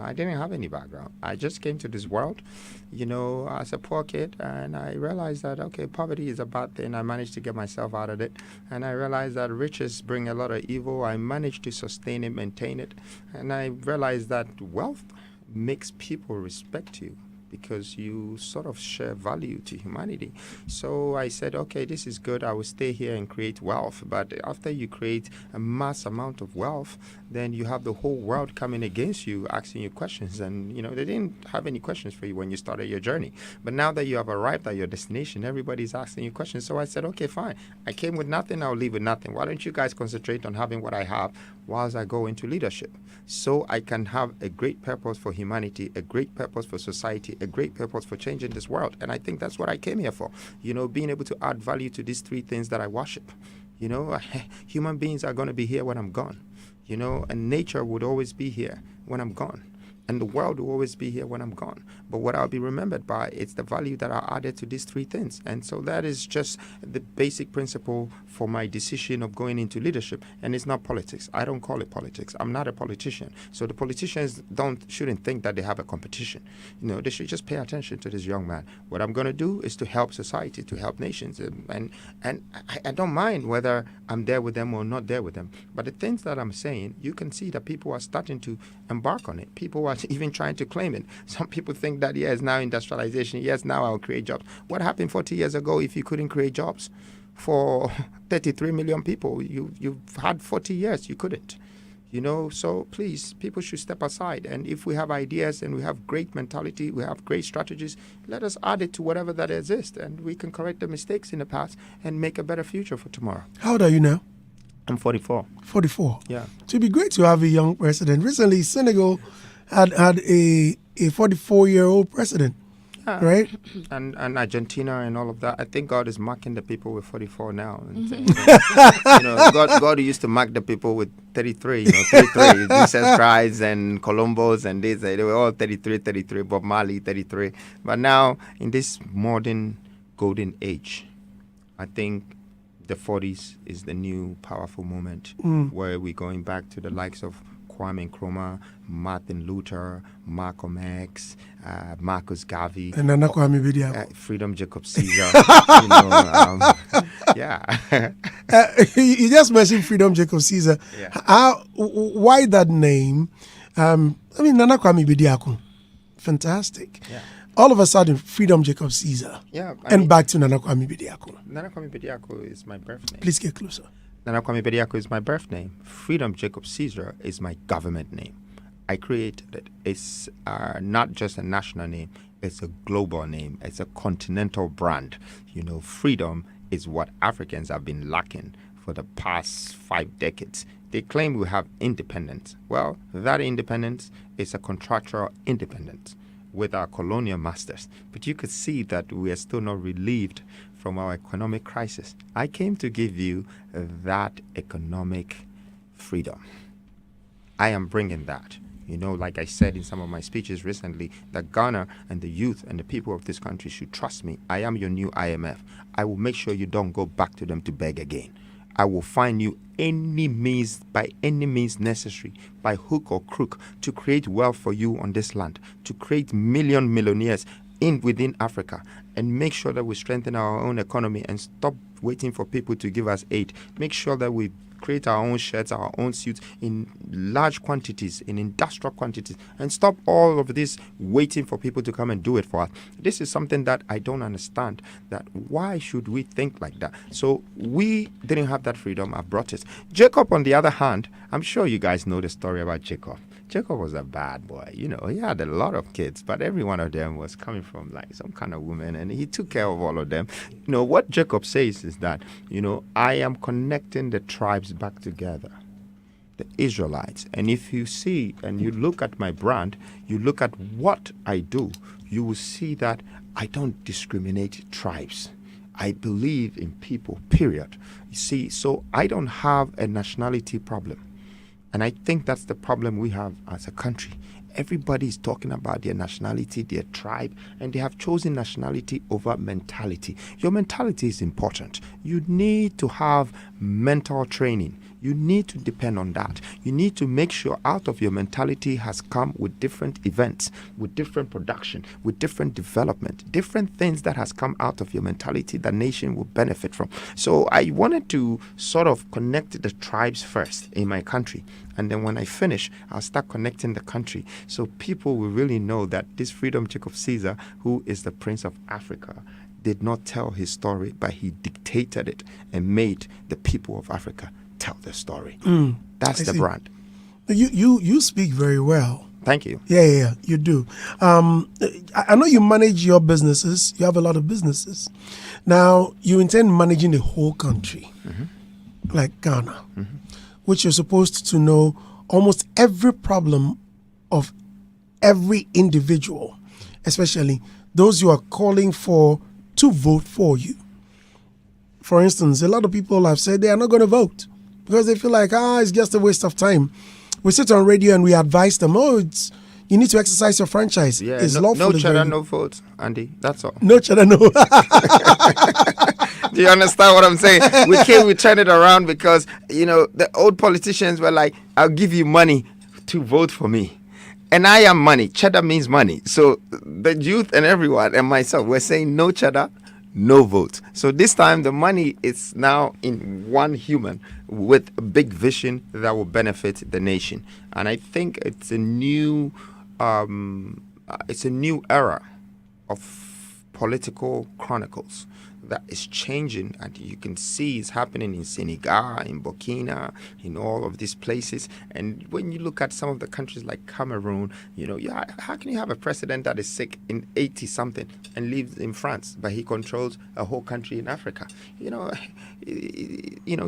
I didn't have any background. I just came to this world, as a poor kid, and I realized that, okay, poverty is a bad thing. I managed to get myself out of it, and I realized that riches bring a lot of evil. I managed to sustain it, maintain it, and I realized that wealth makes people respect you, because you sort of share value to humanity. So I said, okay, this is good. I will stay here and create wealth. But after you create a mass amount of wealth, then you have the whole world coming against you, asking you questions. And, they didn't have any questions for you when you started your journey. But now that you have arrived at your destination, everybody's asking you questions. So I said, okay, fine. I came with nothing. I'll leave with nothing. Why don't you guys concentrate on having what I have whilst I go into leadership, so I can have a great purpose for humanity, a great purpose for society, a great purpose for changing this world. And I think that's what I came here for, being able to add value to these three things that I worship. Human beings are going to be here when I'm gone, and nature would always be here when I'm gone. And the world will always be here when I'm gone. But what I'll be remembered by, it's the value that I added to these three things. And so that is just the basic principle for my decision of going into leadership. And it's not politics. I don't call it politics. I'm not a politician. So the politicians shouldn't think that they have a competition. They should just pay attention to this young man. What I'm going to do is to help society, to help nations. And I don't mind whether I'm there with them or not there with them. But the things that I'm saying, you can see that people are starting to embark on it. People are even trying to claim it. Some people think that, yes, now industrialization, yes, now I'll create jobs. What happened 40 years ago if you couldn't create jobs? For 33 million people, you've had 40 years, you couldn't. So please, people should step aside. And if we have ideas and we have great mentality, we have great strategies, let us add it to whatever that exists. And we can correct the mistakes in the past and make a better future for tomorrow. How old are you now? I'm 44. 44? Yeah. It would be great to have a young president. Recently, Senegal had a 44-year-old president, right? And Argentina and all of that. I think God is marking the people with 44 now. And God used to mark the people with 33, 33. Jesus Christ and Columbus and this, they were all 33, Bob Marley, 33. But now, in this modern golden age, I think the 40s is the new powerful moment where we're going back to the likes of Kwame Nkrumah, Martin Luther, Malcolm X, Marcus Garvey, and Nana Kwame Bediako, Freedom Jacob Caesar. Yeah. You just mentioned Freedom Jacob Caesar. Yeah. Why that name? Nana Kwame Bediako, fantastic. Yeah. All of a sudden, Freedom Jacob Caesar. Yeah. Back to Nana Kwame Bediako. Nana Kwame Bediako is my birth name. Please get closer. Nana Kwame Bediako is my birth name. Freedom Jacob Caesar is my government name. I created it. It's not just a national name. It's a global name. It's a continental brand. Freedom is what Africans have been lacking for the past 5 decades. They claim we have independence. Well, that independence is a contractual independence with our colonial masters. But you could see that we are still not relieved from our economic crisis. I came to give you that economic freedom. I am bringing that. Like I said in some of my speeches recently, that Ghana and the youth and the people of this country should trust me. I am your new IMF. I will make sure you don't go back to them to beg again. I will find you by any means necessary, by hook or crook, to create wealth for you on this land, to create millionaires within Africa, and make sure that we strengthen our own economy and stop waiting for people to give us aid. Make sure that we create our own shirts, our own suits in large quantities, in industrial quantities, and stop all of this waiting for people to come and do it for us. This is something that I don't understand, that why should we think like that? So we didn't have that freedom. I brought it. Jacob, on the other hand, I'm sure you guys know the story about Jacob. Jacob was a bad boy. He had a lot of kids, but every one of them was coming from like some kind of woman, and he took care of all of them. What Jacob says is that, I am connecting the tribes back together, the Israelites. And if you see and you look at my brand, you look at what I do, you will see that I don't discriminate tribes. I believe in people, period. You see, so I don't have a nationality problem. And I think that's the problem we have as a country. Everybody is talking about their nationality, their tribe, and they have chosen nationality over mentality. Your mentality is important. You need to have mental training. You need to depend on that. You need to make sure out of your mentality has come with different events, with different production, with different development, different things that has come out of your mentality that nation will benefit from. So I wanted to sort of connect the tribes first in my country. And then when I finish, I'll start connecting the country. So people will really know that this Freedom Jacob Caesar, who is the Prince of Africa, did not tell his story, but he dictated it and made the people of Africa tell the story. That's the brand. You speak very well. Thank you. Yeah, you do. I know you manage your businesses. You have a lot of businesses. Now, you intend managing the whole country, like Ghana, which you're supposed to know almost every problem of every individual, especially those you are calling for to vote for you. For instance, a lot of people have said they are not going to vote because they feel like, it's just a waste of time. We sit on radio and we advise them, you need to exercise your franchise. Yeah, it's no cheddar, no vote, Andy. That's all. No cheddar, no. Do you understand what I'm saying? We turn it around because, the old politicians were like, I'll give you money to vote for me. And I am money. Cheddar means money. So the youth and everyone and myself, we're saying no cheddar, no vote. So this time the money is now in one human with a big vision that will benefit the nation. And I think it's a new era of political chronicles that is changing, and you can see it's happening in Senegal, in Burkina, in all of these places. And when you look at some of the countries like Cameroon, how can you have a president that is sick in 80 something and lives in France, but he controls a whole country in Africa?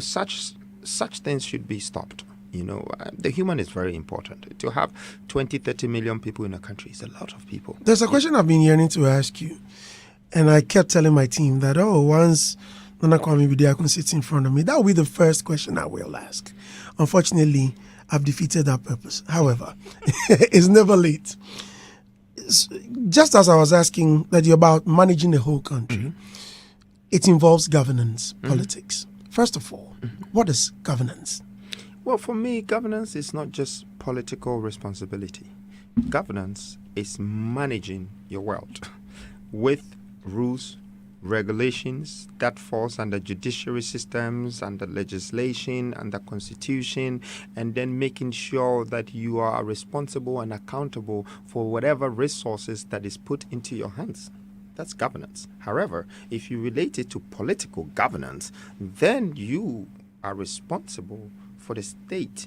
Such things should be stopped. The human is very important. To have 20, 30 million people in a country is a lot of people. There's a question I've been yearning to ask you. And I kept telling my team that, once Nana Kwame Bediako sits in front of me, that will be the first question I will ask. Unfortunately, I've defeated that purpose. However, it's never late. Just as I was asking that you're about managing the whole country, it involves governance, politics. First of all, what is governance? Well, for me, governance is not just political responsibility. Governance is managing your world with rules, regulations that falls under judiciary systems, under legislation, under constitution, and then making sure that you are responsible and accountable for whatever resources that is put into your hands. That's governance. However, if you relate it to political governance, then you are responsible for the state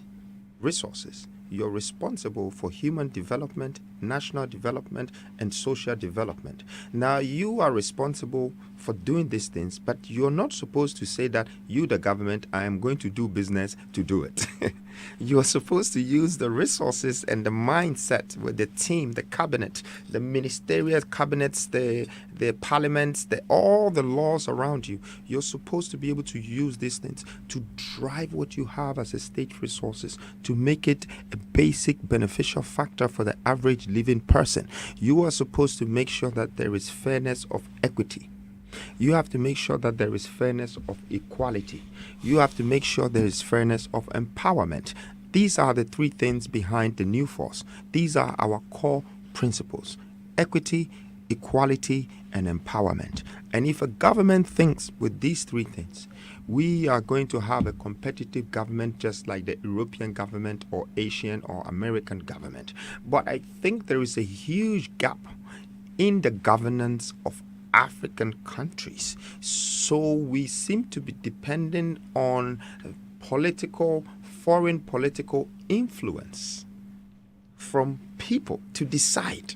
resources. You're responsible for human development, national development, and social development. Now, you are responsible for doing these things, but you're not supposed to say that you, the government, I am going to do business to do it. You are supposed to use the resources and the mindset with the team, the cabinet, the ministerial cabinets, the parliaments, all the laws around you. You're supposed to be able to use these things to drive what you have as a state resources to make it a basic beneficial factor for the average living person. You are supposed to make sure that there is fairness of equity. You have to make sure that there is fairness of equality. You have to make sure there is fairness of empowerment. These are the three things behind the new force. These are our core principles: equity, equality, and empowerment. And if a government thinks with these three things, we are going to have a competitive government just like the European government or Asian or American government. But I think there is a huge gap in the governance of African countries. So we seem to be dependent on foreign political influence from people to decide.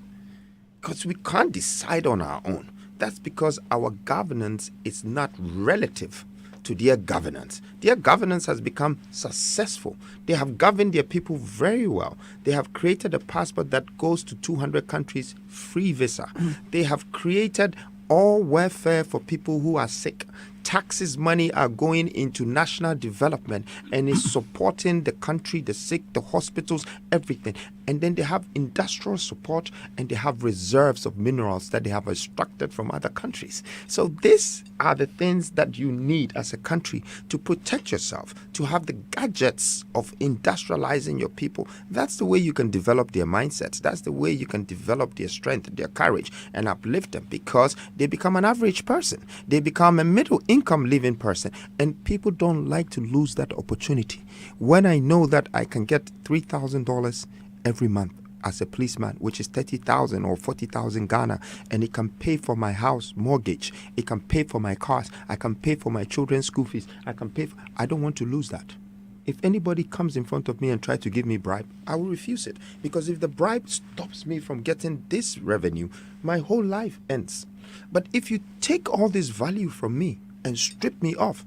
Because we can't decide on our own. That's because our governance is not relative to their governance. Their governance has become successful. They have governed their people very well. They have created a passport that goes to 200 countries, free visa. They have created all welfare for people who are sick. taxes money are going into national development and is supporting the country, the sick, the hospitals, everything. And then they have industrial support and they have reserves of minerals that they have extracted from other countries. So these are the things that you need as a country to protect yourself, to have the gadgets of industrializing your people. That's the way you can develop their mindsets. That's the way you can develop their strength, their courage, and uplift them, because they become an average person. They become a middle income living person. And people don't like to lose that opportunity. When I know that I can get $3,000 every month as a policeman, which is 30,000 or 40,000 Ghana, and it can pay for my house mortgage, it can pay for my cars, I can pay for my children's school fees, I don't want to lose that. If anybody comes in front of me and tries to give me bribe, I will refuse it, because if the bribe stops me from getting this revenue, my whole life ends. But if you take all this value from me and strip me off,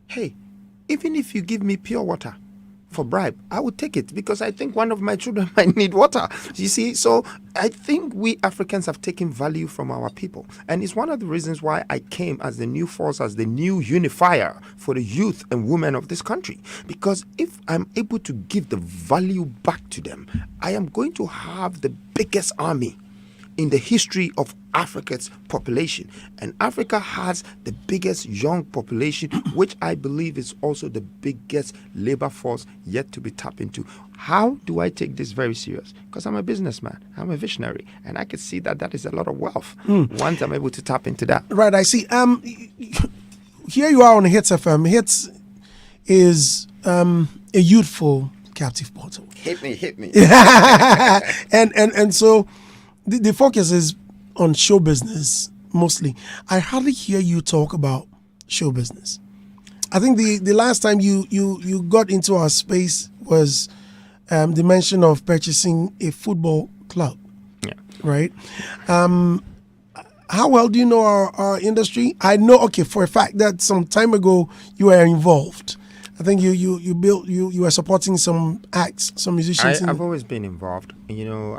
hey, even if you give me pure water for bribe, I would take it, because I think one of my children might need water. You see, so I think we Africans have taken value from our people. And it's one of the reasons why I came as the new force, as the new unifier for the youth and women of this country. Because if I'm able to give the value back to them, I am going to have the biggest army in the history of Africa's population. And Africa has the biggest young population, which I believe is also the biggest labor force yet to be tapped into. How do I take this very serious? Because I'm a businessman, I'm a visionary, and I can see that that is a lot of wealth once I'm able to tap into that. Right, I see. Here you are on Hitz FM. Hitz is a youthful captive portal. Hit me. and so the focus is on show business mostly. I hardly hear you talk about show business. I think the last time you got into our space was the mention of purchasing a football club. Yeah. Right? How well do you know our industry? I know, okay, for a fact that some time ago you were involved. I think you were supporting some acts, some musicians. I've always been involved. You know,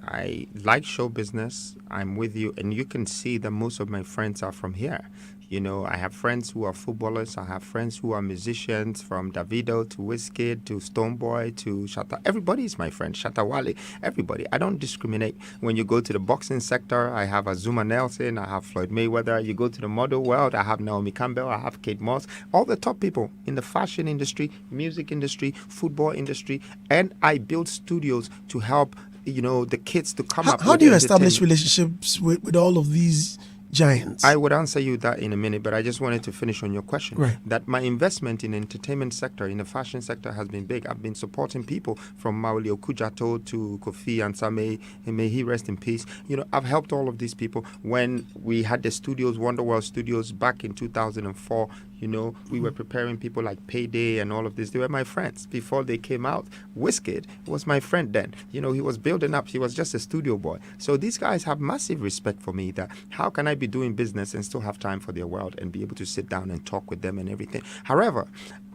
I like show business. I'm with you, and you can see that most of my friends are from here. You know, I have friends who are footballers. I have friends who are musicians, from Davido to Wizkid to Stonebwoy to Shatta. Everybody is my friend. Shatta Wale, everybody. I don't discriminate. When you go to the boxing sector, I have Azuma Nelson, I have Floyd Mayweather. You go to the model world, I have Naomi Campbell, I have Kate Moss. All the top people in the fashion industry, music industry, football industry. And I build studios to help, you know, the kids to come up. How do you establish relationships with all of these giants? I would answer you that in a minute, but I just wanted to finish on your question. Right. That my investment in the entertainment sector, in the fashion sector, has been big. I've been supporting people from Maoli Okujato to Kofi Ansame, and may he rest in peace. You know, I've helped all of these people. When we had the studios, Wonderworld Studios, back in 2004, you know, we were preparing people like Payday and all of this. They were my friends before they came out. Wizkid was my friend then. You know, he was building up. He was just a studio boy. So these guys have massive respect for me, that how can I be doing business and still have time for their world and be able to sit down and talk with them and everything. However,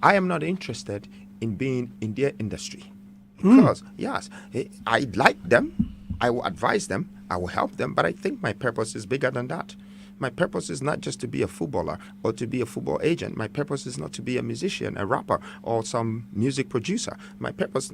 I am not interested in being in their industry. Because, yes, I like them. I will advise them. I will help them. But I think my purpose is bigger than that. My purpose is not just to be a footballer or to be a football agent. My purpose is not to be a musician, a rapper, or some music producer. My purpose,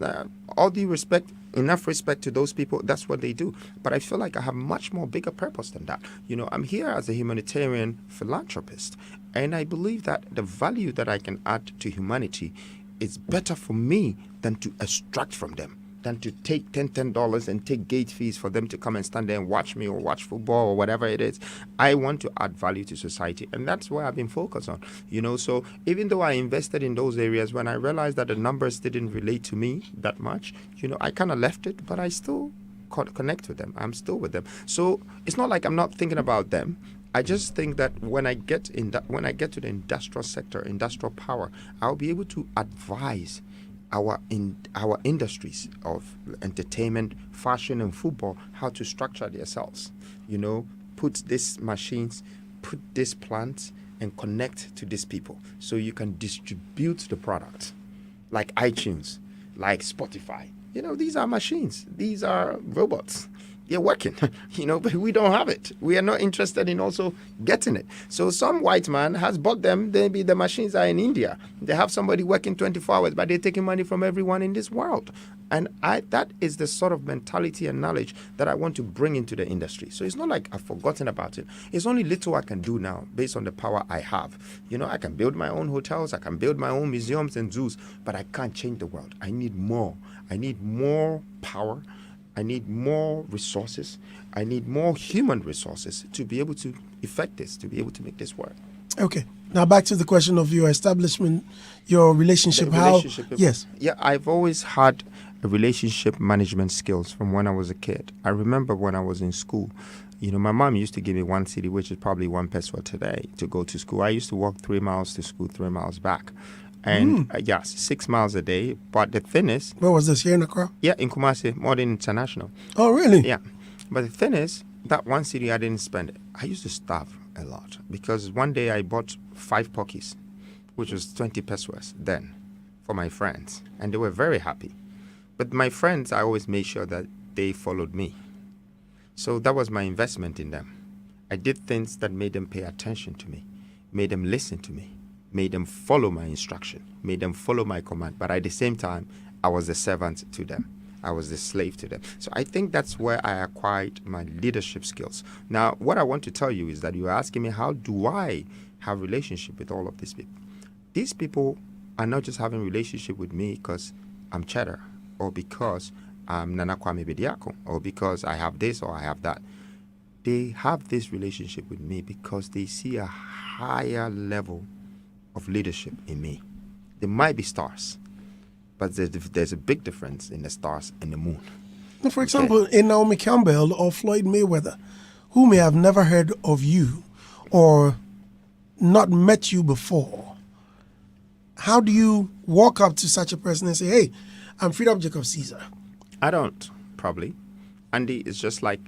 all due respect, enough respect to those people, that's what they do. But I feel like I have much more bigger purpose than that. You know, I'm here as a humanitarian philanthropist, and I believe that the value that I can add to humanity is better for me than to extract from them, than to take $10 and take gate fees for them to come and stand there and watch me or watch football or whatever it is. I want to add value to society, and that's where I've been focused on. You know, so even though I invested in those areas, when I realized that the numbers didn't relate to me that much, you know, I kind of left it, but I still connect with them. I'm still with them. So it's not like I'm not thinking about them. I just think that when I get to the industrial sector, industrial power, I'll be able to advise our industries of entertainment, fashion, and football how to structure themselves. You know, put these machines, put these plants, and connect to these people so you can distribute the product, like iTunes, like Spotify. You know, these are machines. These are robots. They're working, but we don't have it. We are not interested in also getting it. So some white man has bought them. Maybe the machines are in India. They have somebody working 24 hours, but they're taking money from everyone in this world. And that is the sort of mentality and knowledge that I want to bring into the industry. So it's not like I've forgotten about it. It's only little I can do now based on the power I have. I can build my own hotels. I can build my own museums and zoos, but I can't change the world. I need more. I need more power. I need more resources. I need more human resources to be able to effect this, to be able to make this work. Okay. Now back to the question of your establishment, your relationship. Yes. Yeah, I've always had a relationship management skills from when I was a kid. I remember when I was in school, my mom used to give me 1 cedi, which is probably 1 peso today, to go to school. I used to walk 3 miles to school, 3 miles back. And yes, 6 miles a day. But the thing is... Where was this, here in Accra? Yeah, in Kumasi, Modern International. Oh, really? Yeah. But the thing is, that 1 cedi, I didn't spend it. I used to starve a lot because one day I bought 5 pokis, which was 20 pesos then, for my friends. And they were very happy. But my friends, I always made sure that they followed me. So that was my investment in them. I did things that made them pay attention to me, made them listen to me, made them follow my instruction, made them follow my command. But at the same time, I was the servant to them. I was the slave to them. So I think that's where I acquired my leadership skills. Now, what I want to tell you is that you're asking me, how do I have relationship with all of these people? These people are not just having relationship with me because I'm Cheddar or because I'm Nana Kwame Bediako or because I have this or I have that. They have this relationship with me because they see a higher level of leadership in me. There might be stars, but there's a big difference in the stars and the moon. Now, for example, in Naomi Campbell or Floyd Mayweather, who may have never heard of you or not met you before, how do you walk up to such a person and say, hey, I'm Freedom Jacob Caesar? I don't, probably. Andy, it's just like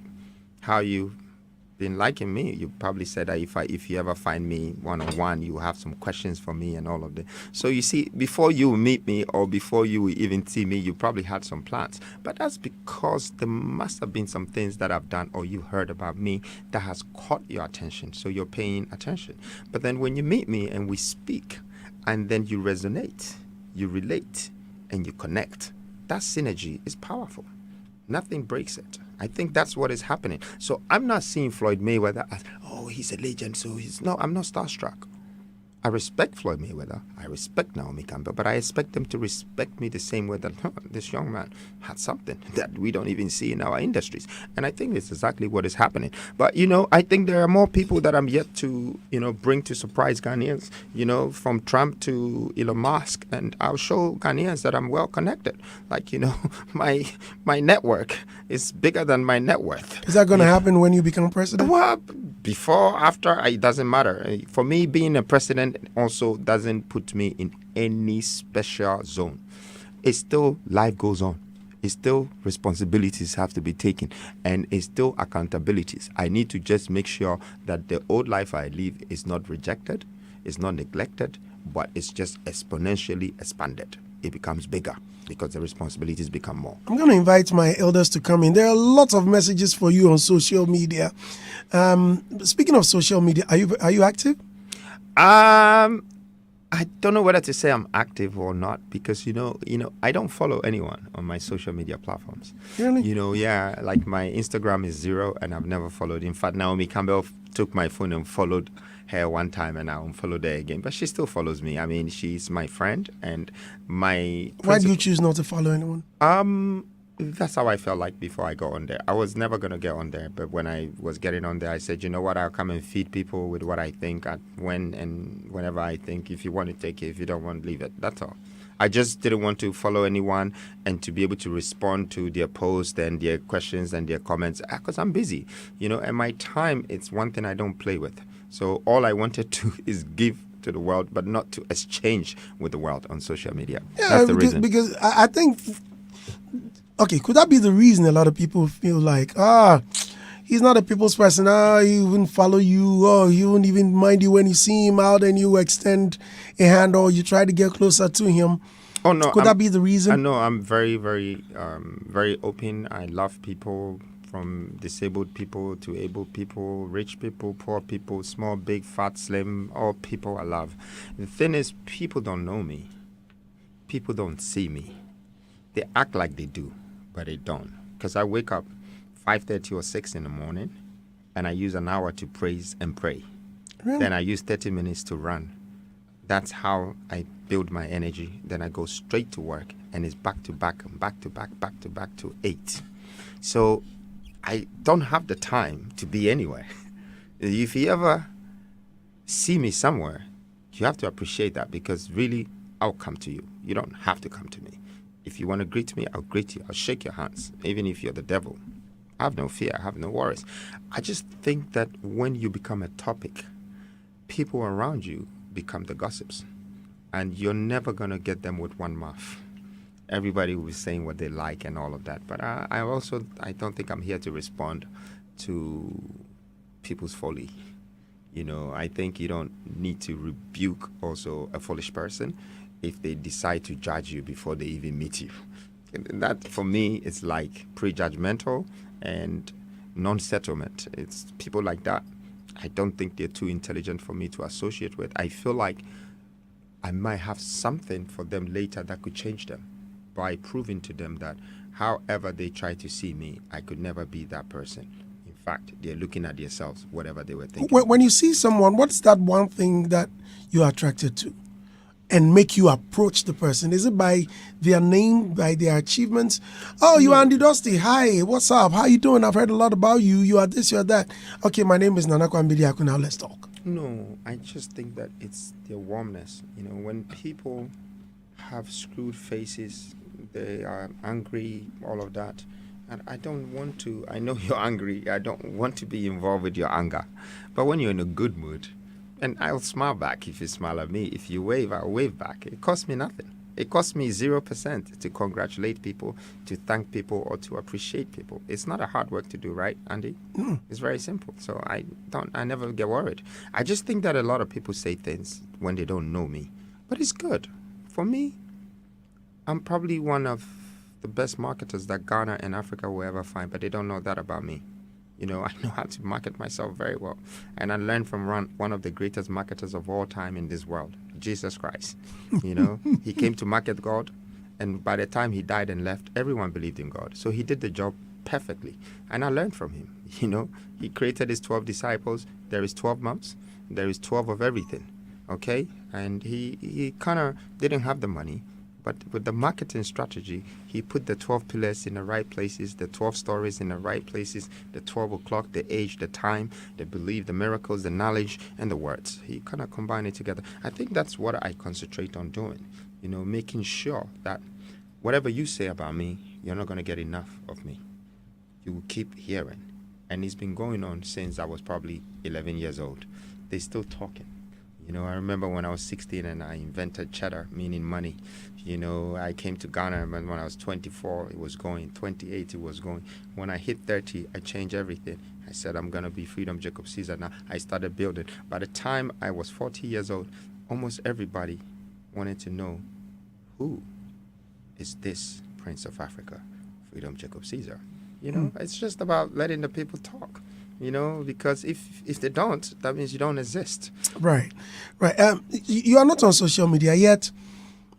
how you've been liking me. You probably said that if you ever find me one-on-one, you have some questions for me and all of that. So you see, before you meet me or before you even see me, you probably had some plans. But that's because there must have been some things that I've done or you heard about me that has caught your attention. So you're paying attention. But then when you meet me and we speak, and then you resonate, you relate, and you connect, that synergy is powerful. Nothing breaks it. I think that's what is happening. So I'm not seeing Floyd Mayweather as, oh, he's a legend, so I'm not starstruck. I respect Floyd Mayweather. I respect Naomi Campbell, but I expect them to respect me the same way that this young man had something that we don't even see in our industries. And I think it's exactly what is happening. But, I think there are more people that I'm yet to, bring to surprise Ghanaians, from Trump to Elon Musk. And I'll show Ghanaians that I'm well connected. Like, my network is bigger than my net worth. Is that going to happen when you become president? Well, before, after, it doesn't matter. For me, being a president also doesn't put me in any special zone. It's still life goes on. It's still responsibilities have to be taken, and it's still accountabilities. I need to just make sure that the old life I live is not rejected, it's not neglected, but it's just exponentially expanded. It becomes bigger because the responsibilities become more. I'm going to invite my elders to come in. There are lots of messages for you on social media. Speaking of social media, are you active? I don't know whether to say I'm active or not because, I don't follow anyone on my social media platforms. Really? Like my Instagram is 0 and I've never followed. In fact, Naomi Campbell took my phone and followed her one time and I unfollowed her again. But she still follows me. I mean, she's my friend and my... Why do you choose not to follow anyone? That's how I felt like before I got on there. I was never going to get on there, but when I was getting on there, I said, you know what, I'll come and feed people with what I think at when and whenever I think. If you want to take it, if you don't want to leave it. That's all. I just didn't want to follow anyone and to be able to respond to their posts and their questions and their comments because I'm busy, and my time, it's one thing I don't play with. So all I wanted to is give to the world, but not to exchange with the world on social media. Yeah, that's the reason. Because I think... Okay, could that be the reason a lot of people feel like, he's not a people's person, he wouldn't follow you, he wouldn't even mind you when you see him out and you extend a hand or you try to get closer to him? Oh, no. Could that be the reason? No, I'm very, very, very open. I love people from disabled people to able people, rich people, poor people, small, big, fat, slim, all people I love. The thing is, people don't know me. People don't see me. They act like they do, but they don't. Because I wake up 5:30 or 6 in the morning, and I use an hour to praise and pray. Really? Then I use 30 minutes to run. That's how I build my energy. Then I go straight to work, and it's back to back and back to back to 8. So I don't have the time to be anywhere. If you ever see me somewhere, you have to appreciate that, because really, I'll come to you. You don't have to come to me. If you want to greet me, I'll greet you. I'll shake your hands, even if you're the devil. I have no fear. I have no worries. I just think that when you become a topic, people around you become the gossips. And you're never going to get them with one mouth. Everybody will be saying what they like and all of that. But I don't think I'm here to respond to people's folly. I think you don't need to rebuke also a foolish person if they decide to judge you before they even meet you. And that, for me, is like prejudgmental and non-settlement. It's people like that. I don't think they're too intelligent for me to associate with. I feel like I might have something for them later that could change them by proving to them that however they try to see me, I could never be that person. In fact, they're looking at themselves, whatever they were thinking. When you see someone, what's that one thing that you're attracted to and make you approach the person? Is it by their name, by their achievements? Oh, you are Andy Dusty. Hi, what's up? How you doing? I've heard a lot about you. You are this, you are that. Okay, my name is Kwame Bediako. Now let's talk. No, I just think that it's their warmness. When people have screwed faces, they are angry, all of that. And I don't want to, I know you're angry. I don't want to be involved with your anger. But when you're in a good mood, and I'll smile back if you smile at me. If you wave, I'll wave back. It costs me nothing. It costs me 0% to congratulate people, to thank people, or to appreciate people. It's not a hard work to do, right, Andy? It's very simple. So I never get worried. I just think that a lot of people say things when they don't know me. But it's good. For me, I'm probably one of the best marketers that Ghana and Africa will ever find, but they don't know that about me. I know how to market myself very well. And I learned from one of the greatest marketers of all time in this world, Jesus Christ. He came to market God, and by the time he died and left, everyone believed in God. So he did the job perfectly. And I learned from him. He created his 12 disciples. There is 12 months. There is 12 of everything. Okay? And he kind of didn't have the money. But with the marketing strategy, he put the 12 pillars in the right places, the 12 stories in the right places, the 12 o'clock, the age, the time, the belief, the miracles, the knowledge, and the words. He kind of combined it together. I think that's what I concentrate on doing, making sure that whatever you say about me, you're not going to get enough of me. You will keep hearing. And it's been going on since I was probably 11 years old. They're still talking. I remember when I was 16 and I invented cheddar, meaning money. I came to Ghana, and when I was 24, it was going. 28, it was going. When I hit 30, I changed everything. I said, I'm going to be Freedom Jacob Caesar now. I started building. By the time I was 40 years old, almost everybody wanted to know, who is this Prince of Africa, Freedom Jacob Caesar? It's just about letting the people talk. Because if they don't, that means you don't exist. Right. You are not on social media yet.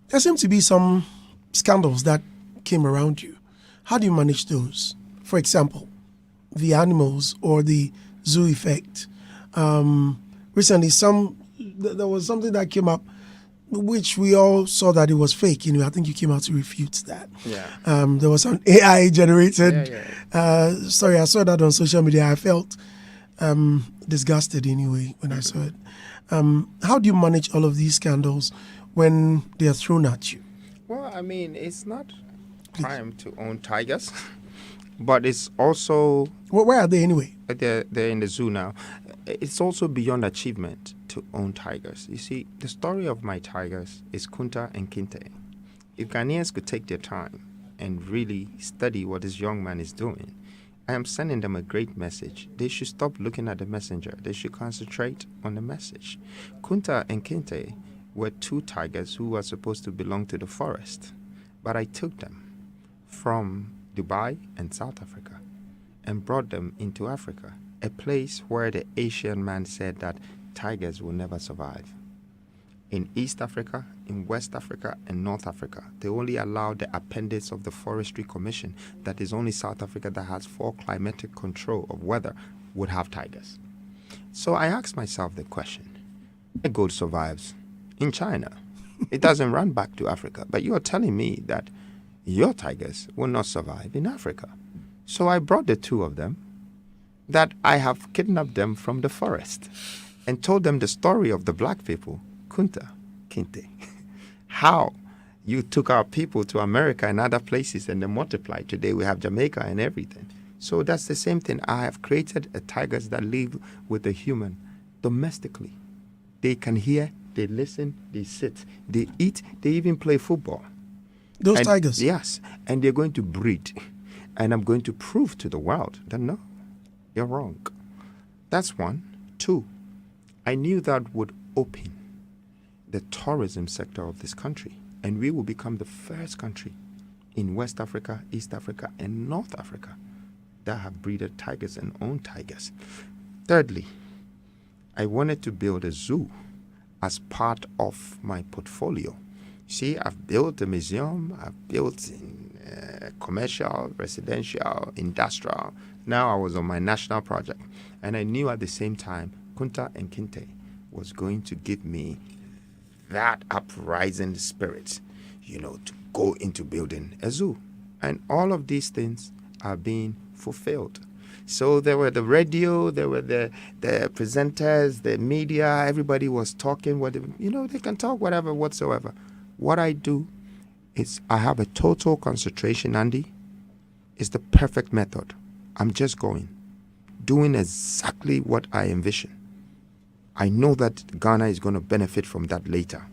There seem to be some scandals that came around you. How do you manage those? For example, the animals or the zoo effect. Recently, there was something that came up, which we all saw that it was fake. I think you came out to refute that. Yeah. There was an AI generated story. I saw that on social media. I felt disgusted anyway when I saw it. How do you manage all of these scandals when they are thrown at you? Well, it's not crime to own tigers, but it's also... Well, where are they anyway? They're in the zoo now. It's also beyond achievement to own tigers. You see, the story of my tigers is Kunta and Kinte. If Ghanaians could take their time and really study what this young man is doing, I am sending them a great message. They should stop looking at the messenger. They should concentrate on the message. Kunta and Kinte were two tigers who were supposed to belong to the forest, but I took them from Dubai and South Africa and brought them into Africa, a place where the Asian man said that tigers will never survive. In East Africa, in West Africa, and North Africa, they only allow the appendix of the Forestry Commission that is only South Africa that has full climatic control of weather would have tigers. So I asked myself the question, a goat survives in China. It doesn't run back to Africa, but you are telling me that your tigers will not survive in Africa. So I brought the two of them, that I have kidnapped them from the forest and told them the story of the black people, Kunta Kinte, how you took our people to America and other places and they multiplied. Today we have Jamaica and everything. So that's the same thing. I have created a tigers that live with the human domestically. They can hear, they listen, they sit, they eat, they even play football. Those tigers? Yes. And they're going to breed. And I'm going to prove to the world that no, you're wrong. That's one. Two, I knew that would open the tourism sector of this country. And we will become the first country in West Africa, East Africa, and North Africa that have breeded tigers and own tigers. Thirdly, I wanted to build a zoo as part of my portfolio. See, I've built a museum, I've built commercial, residential, industrial. Now I was on my national project. And I knew at the same time, Kunta and Kinte was going to give me that uprising spirit, to go into building a zoo. And all of these things are being fulfilled. So there were the radio, there were the presenters, the media, everybody was talking, they can talk whatever whatsoever. What I do is I have a total concentration, Andy. It's the perfect method. I'm just doing exactly what I envision. I know that Ghana is going to benefit from that later.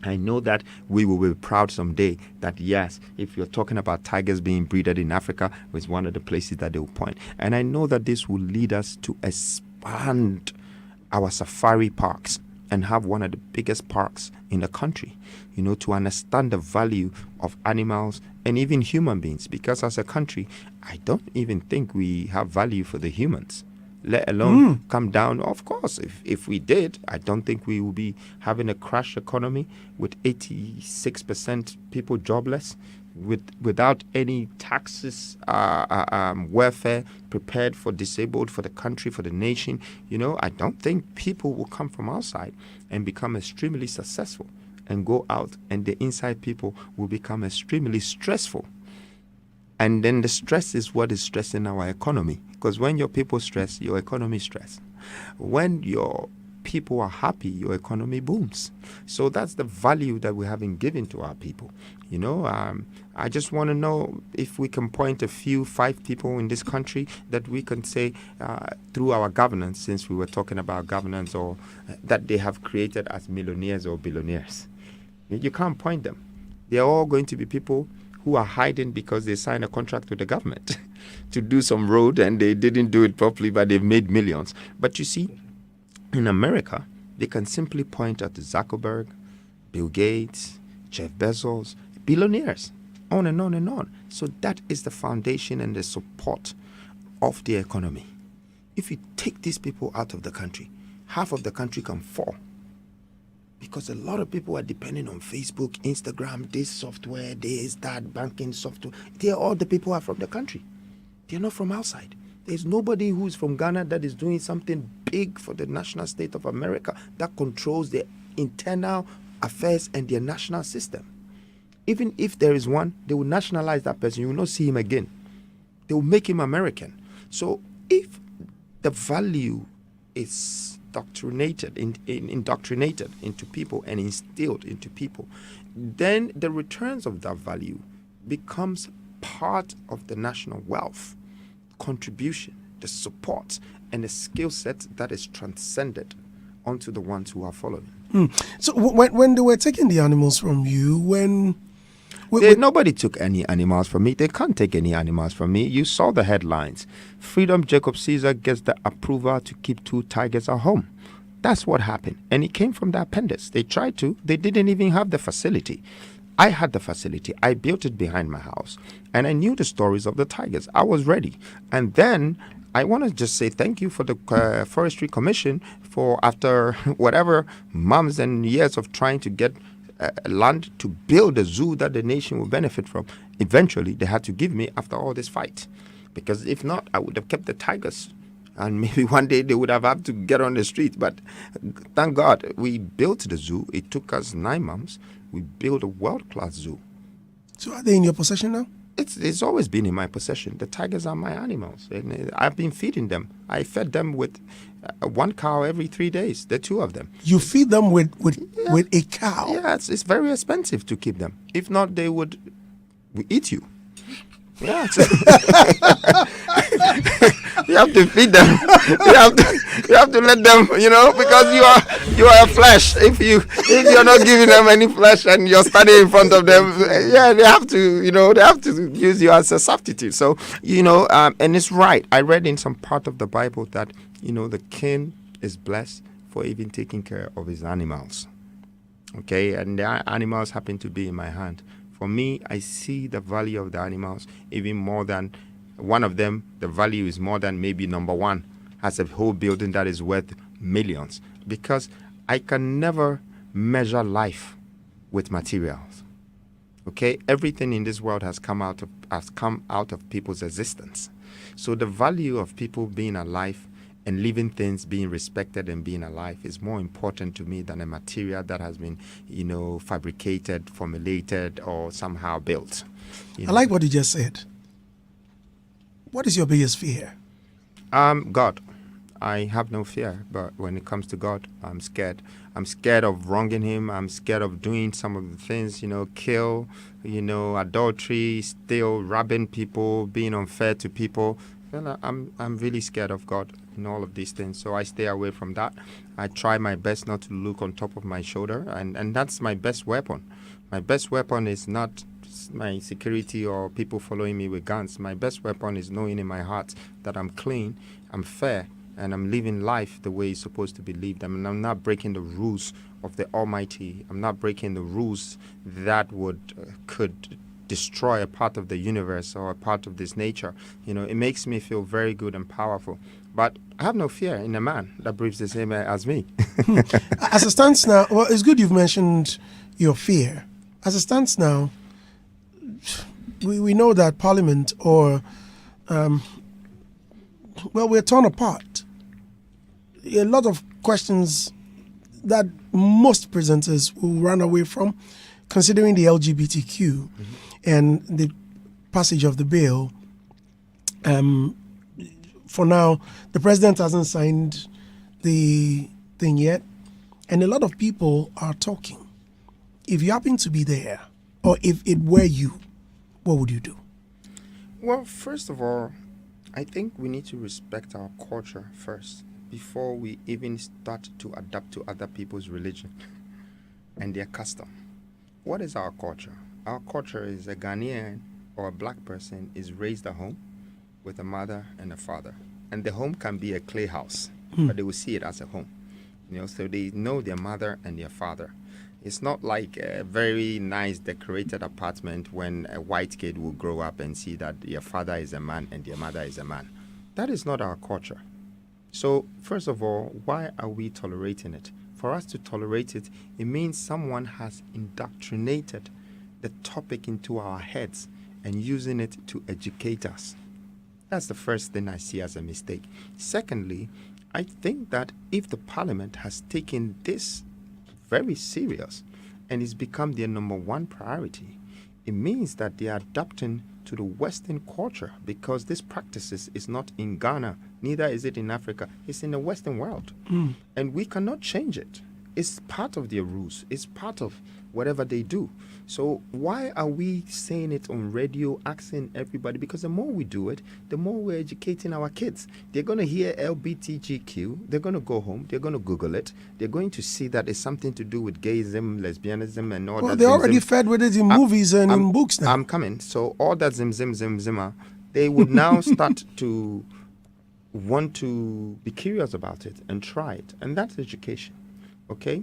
I know that we will be proud someday that, yes, if you're talking about tigers being breeded in Africa, it's one of the places that they will point. And I know that this will lead us to expand our safari parks and have one of the biggest parks in the country, to understand the value of animals and even human beings. Because as a country, I don't even think we have value for the humans, let alone come down. Of course, if we did, I don't think we would be having a crash economy with 86% people jobless, without any taxes, welfare prepared for disabled, for the country, for the nation. I don't think people will come from outside and become extremely successful and go out, and the inside people will become extremely stressful. And then the stress is what is stressing our economy. Because when your people stress, your economy stress. When your people are happy, your economy booms. So that's the value that we haven't given to our people. I just want to know if we can point a few, 5 people in this country that we can say through our governance, since we were talking about governance, or that they have created as millionaires or billionaires. You can't point them. They're all going to be people who are hiding because they signed a contract with the government to do some road and they didn't do it properly, but they've made millions. But you see, in America, they can simply point at Zuckerberg, Bill Gates, Jeff Bezos, billionaires, on and on and on. So that is the foundation and the support of the economy. If you take these people out of the country, half of the country can fall. Because a lot of people are depending on Facebook, Instagram, this software, this, that, banking software. All the people are from the country. They're not from outside. There's nobody who's from Ghana that is doing something big for the national state of America that controls their internal affairs and their national system. Even if there is one, they will nationalize that person. You will not see him again. They will make him American. So if the value is indoctrinated into people and instilled into people, then the returns of that value becomes part of the national wealth, contribution, the support, and the skill set that is transcended onto the ones who are following. So when they were taking the animals from you, nobody took any animals from me. They can't take any animals from me. You saw the headlines. Freedom Jacob Caesar gets the approval to keep 2 tigers at home. That's what happened. And it came from the appendix. They tried to. They didn't even have the facility. I had the facility. I built it behind my house. And I knew the stories of the tigers. I was ready. And then I want to just say thank you for the Forestry Commission for, after whatever months and years of trying to get land to build a zoo that the nation will benefit from. Eventually, they had to give me after all this fight. Because if not, I would have kept the tigers. And maybe one day they would have had to get on the street. But thank God, we built the zoo. It took us 9 months. We built a world-class zoo. So are they in your possession now? It's always been in my possession. The tigers are my animals. And I've been feeding them. I fed them with one cow every 3 days, the 2 of them. You feed them with a cow? Yeah, it's very expensive to keep them. If not, they would eat you. Yeah, you have to feed them. You have to let them, because you are flesh. If you're not giving them any flesh and you're standing in front of them, yeah, they have to use you as a substitute. So and it's right. I read in some part of the Bible that the king is blessed for even taking care of his animals. Okay, and the animals happen to be in my hand. For me, I see the value of the animals even more than one of them. The value is more than maybe number one has a whole building that is worth millions, because I can never measure life with materials. Okay, everything in this world has come out of people's existence. So the value of people being alive and living things being respected and being alive is more important to me than a material that has been, fabricated, formulated, or somehow built. I like what you just said. What is your biggest fear? God. I have no fear, but when it comes to God, I'm scared. I'm scared of wronging him. I'm scared of doing some of the things, kill, adultery, steal, robbing people, being unfair to people. Well, I'm really scared of God in all of these things, so I stay away from that. I try my best not to look on top of my shoulder, and that's my best weapon. My best weapon is not my security or people following me with guns. My best weapon is knowing in my heart that I'm clean, I'm fair, and I'm living life the way it's supposed to be lived. And I'm not breaking the rules of the Almighty. I'm not breaking the rules that could destroy a part of the universe or a part of this nature. It makes me feel very good and powerful. But I have no fear in a man that breathes the same air as me. As it stands now, well, it's good you've mentioned your fear. As it stands now, we know that Parliament we're torn apart. A lot of questions that most presenters will run away from, considering the LGBTQ and the passage of the bill. For now, the president hasn't signed the thing yet, and a lot of people are talking. If you happen to be there, or if it were you, what would you do? Well, first of all, I think we need to respect our culture first before we even start to adapt to other people's religion and their custom. What is our culture? Our culture is a Ghanaian or a black person is raised at home with a mother and a father. And the home can be a clay house, but they will see it as a home. So they know their mother and their father. It's not like a very nice decorated apartment when a white kid will grow up and see that their father is a man and their mother is a man. That is not our culture. So, first of all, why are we tolerating it? For us to tolerate it, it means someone has indoctrinated the topic into our heads and using it to educate us. That's the first thing I see as a mistake. Secondly, I think that if the Parliament has taken this very serious and it's become their number one priority, it means that they are adapting to the Western culture, because this practices is not in Ghana, neither is it in Africa, it's in the Western world. And we cannot change it. It's part of their rules. It's part of whatever they do. So why are we saying it on radio, asking everybody? Because the more we do it, the more we're educating our kids. They're going to hear LGBTQ. They're going to go home. They're going to Google it. They're going to see that it's something to do with gayism, lesbianism, and all that. Well, they're already fed with it in movies and in books now. I'm coming. So all that zim, they would now start to want to be curious about it and try it. And that's education. Okay?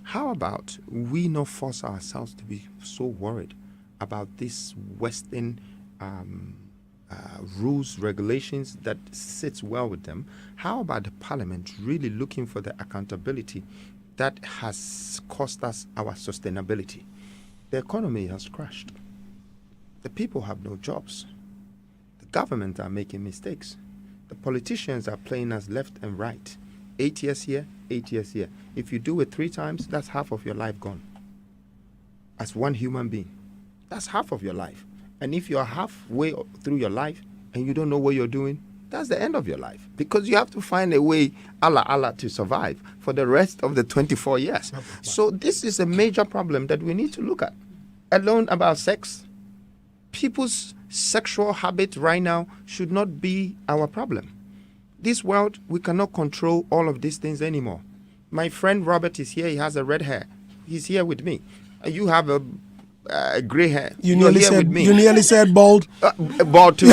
How about we not force ourselves to be so worried about this Western rules, regulations that sits well with them? How about the Parliament really looking for the accountability that has cost us our sustainability? The economy has crashed. The people have no jobs. The government are making mistakes. The politicians are playing us left and right. 8 years here, 8 years here. If you do it 3 times, that's half of your life gone. As one human being, that's half of your life. And if you're halfway through your life and you don't know what you're doing, that's the end of your life. Because you have to find a way, Allah, to survive for the rest of the 24 years. So this is a major problem that we need to look at. Alone about sex. People's sexual habit right now should not be our problem. This world, we cannot control all of these things anymore. My friend Robert is here. He has a red hair. He's here with me. You have a gray hair. You nearly said bald. Bald too.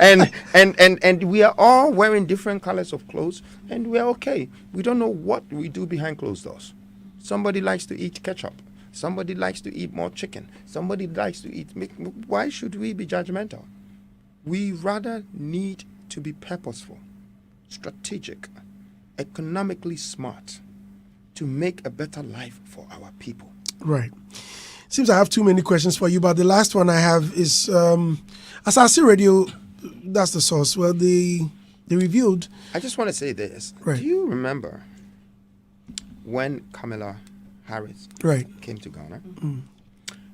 and we are all wearing different colors of clothes, and we are okay. We don't know what we do behind closed doors. Somebody likes to eat ketchup. Somebody likes to eat more chicken. Somebody likes to eat meat. Why should we be judgmental? We rather need to be purposeful, strategic, economically smart to make a better life for our people. Right. Seems I have too many questions for you, but the last one I have is Asase Radio, that's the source. Well, they revealed. I just want to say this. Right. Do you remember when Kamala Harris came to Ghana? Mm.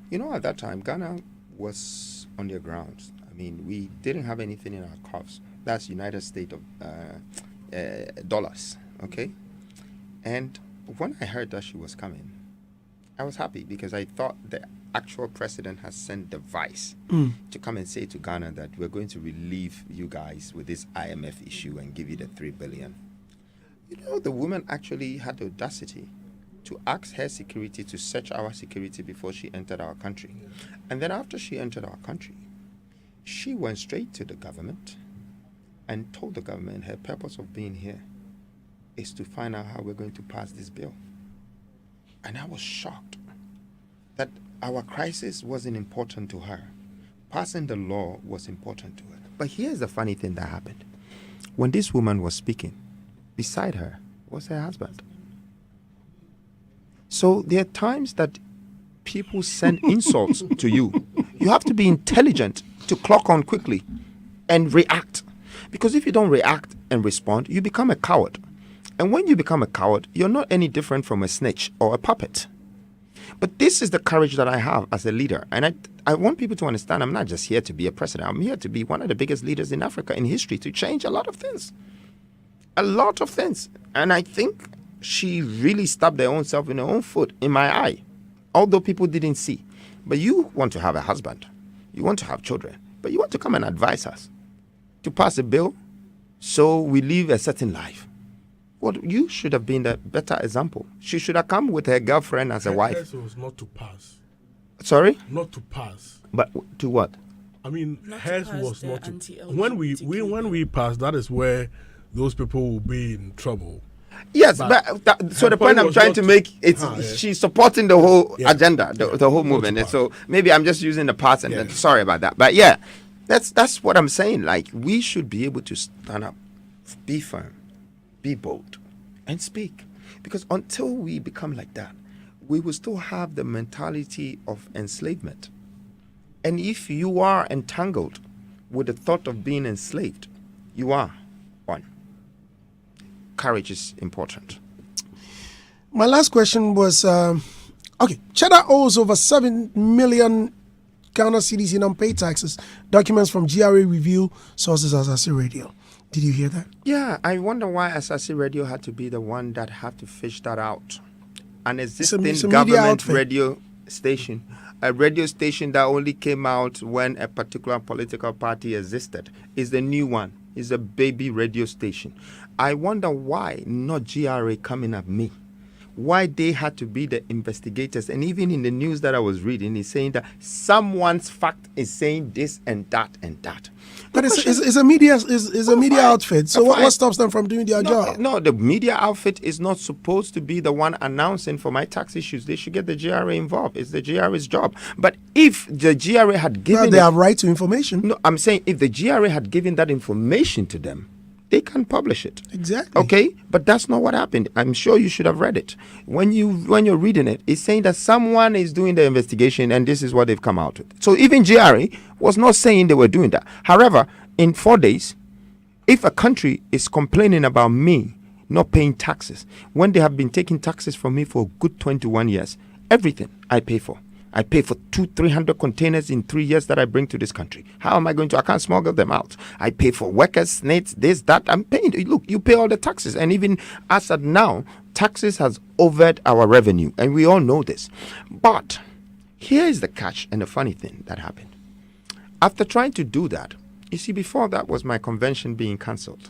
You know, at that time, Ghana was on their ground. I mean, we didn't have anything in our coffers. That's United States of dollars, okay? And when I heard that she was coming, I was happy because I thought the actual president has sent the vice to come and say to Ghana that we're going to relieve you guys with this IMF issue and give you the $3 billion. You know, the woman actually had the audacity to ask her security to search our security before she entered our country. And then after she entered our country, she went straight to the government and told the government her purpose of being here is to find out how we're going to pass this bill. And I was shocked that our crisis wasn't important to her. Passing the law was important to her. But here's the funny thing that happened. When this woman was speaking, beside her was her husband. So there are times that people send insults to you. You have to be intelligent to clock on quickly and react. Because if you don't react and respond, you become a coward. And when you become a coward, you're not any different from a snitch or a puppet. But this is the courage that I have as a leader. And I want people to understand I'm not just here to be a president. I'm here to be one of the biggest leaders in Africa in history to change a lot of things. A lot of things. And I think she really stabbed her own self in her own foot, in my eye. Although people didn't see. But you want to have a husband. You want to have children. But you want to come and advise us to pass a bill so we live a certain life. Well, you should have been the better example. She should have come with her girlfriend as a wife. Hers was not to pass. Sorry? Not to pass. But to what? I mean, Not hers to pass was the not to. anti-LGBTQ When we pass, that is where those people will be in trouble. Yes, But so the point point I'm was trying not to to- make is yeah. she's supporting the whole agenda, the whole not movement. to And so maybe I'm just using the parts and then sorry about that. But yeah, that's what I'm saying. Like, we should be able to stand up, be firm, be bold, and speak. Because until we become like that, we will still have the mentality of enslavement. And if you are entangled with the thought of being enslaved, you are one. Courage is important. My last question was, Cheddar owes over 7 million Ghana cedis in unpaid taxes. Documents from GRA review, sources Asase Radio. Did you hear that? Yeah, I wonder why Asase Radio had to be the one that had to fish that out. An existing it's a media government outfit. radio station, a radio station that only came out when a particular political party existed, is the new one, is a baby radio station. I wonder why not GRA coming at me why they had to be the investigators. And even in the news that I was reading, it's saying that someone's fact is saying this and that and that. But it's a media outfit. So what stops them from doing their job? No, the media outfit is not supposed to be the one announcing for my tax issues. They should get the GRA involved. It's the GRA's job. But if the GRA had given... they have right to information. No, I'm saying if the GRA had given that information to them, they can publish it. Exactly. Okay? But that's not what happened. I'm sure you should have read it. When you're reading it, it's saying that someone is doing the investigation and this is what they've come out with. So even GRA was not saying they were doing that. However, in 4 days, if a country is complaining about me not paying taxes, when they have been taking taxes from me for a good 21 years, everything I pay for. I pay for 200-300 containers in 3 years that I bring to this country. How am I going to? I can't smuggle them out. I pay for workers, nets, this, that. I'm paying. Look, you pay all the taxes. And even as of now, taxes has overed our revenue. And we all know this. But here is the catch and the funny thing that happened. After trying to do that, you see, before that was my convention being cancelled.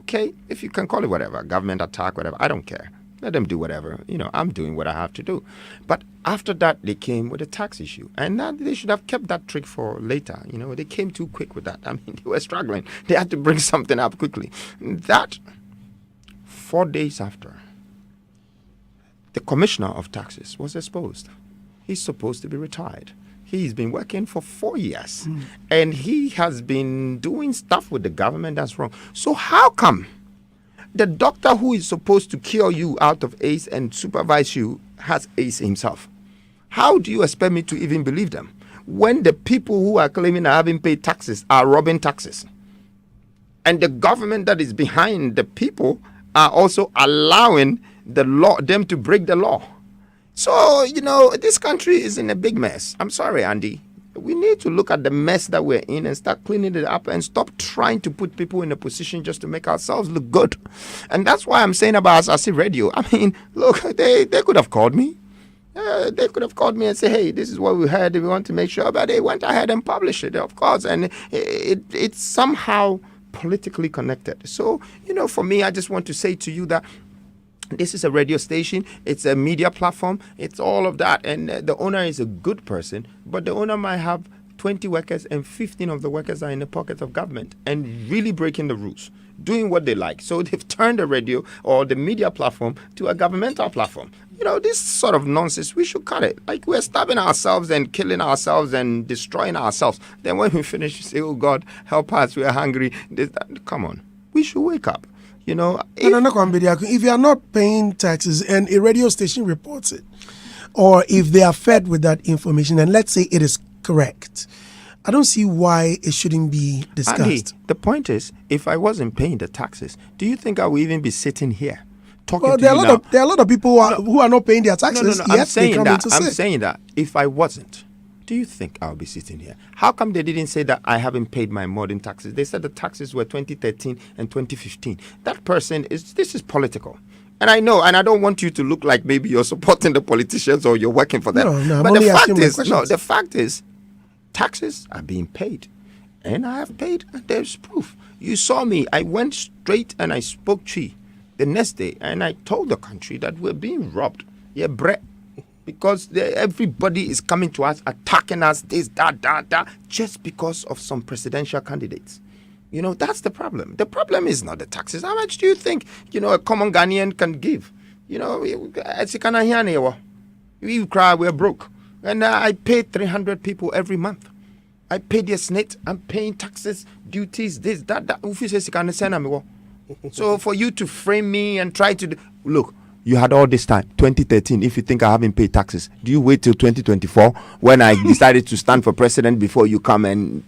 Okay? If you can call it whatever, government attack, whatever, I don't care. Let them do whatever. I'm doing what I have to do. But after that, they came with a tax issue. And that they should have kept that trick for later. They came too quick with that. I mean, they were struggling. They had to bring something up quickly. That, 4 days after, the commissioner of taxes was exposed. He's supposed to be retired. He's been working for 4 years. And he has been doing stuff with the government that's wrong. So how come the doctor who is supposed to cure you out of AIDS and supervise you has AIDS himself? How do you expect me to even believe them when the people who are claiming I haven't paid taxes are robbing taxes? And the government that is behind the people are also allowing them to break the law. So, this country is in a big mess. I'm sorry, Andy. We need to look at the mess that we're in and start cleaning it up and stop trying to put people in a position just to make ourselves look good. And that's why I'm saying about Asasi Radio. I mean, look, they could have called me. They could have called me and say, hey, this is what we heard. We want to make sure. But they went ahead and published it, of course. And it's somehow politically connected. So, for me, I just want to say to you that this is a radio station. It's a media platform. It's all of that. And the owner is a good person, but the owner might have 20 workers and 15 of the workers are in the pockets of government and really breaking the rules, doing what they like. So they've turned the radio or the media platform to a governmental platform. This sort of nonsense, we should cut it. Like, we're stabbing ourselves and killing ourselves and destroying ourselves. Then when we finish, we say, oh, God, help us. We are hungry. Come on. We should wake up. If you are not paying taxes and a radio station reports it, or if they are fed with that information, and let's say it is correct, I don't see why it shouldn't be discussed. Andy, the point is, if I wasn't paying the taxes, do you think I would even be sitting here talking to you now? There are a lot of people who are not paying their taxes. No. I'm saying that if I wasn't, do you think I'll be sitting here? How come they didn't say that I haven't paid my modern taxes? They said the taxes were 2013 and 2015. That person this is political. And I know, and I don't want you to look like maybe you're supporting the politicians or you're working for them. No, but the fact is, taxes are being paid. And I have paid, and there's proof. You saw me. I went straight and I spoke Chi the next day, and I told the country that we're being robbed. Yeah, Brett. Because everybody is coming to us, attacking us, this, that, just because of some presidential candidates. That's the problem. The problem is not the taxes. How much do you think, a common Ghanaian can give? We cry, we're broke. And I pay 300 people every month. I pay their SNIT. I'm paying taxes, duties, this, that. So for you to frame me and try to... Look, you had all this time, 2013. If you think I haven't paid taxes, do you wait till 2024 when I decided to stand for president before you come and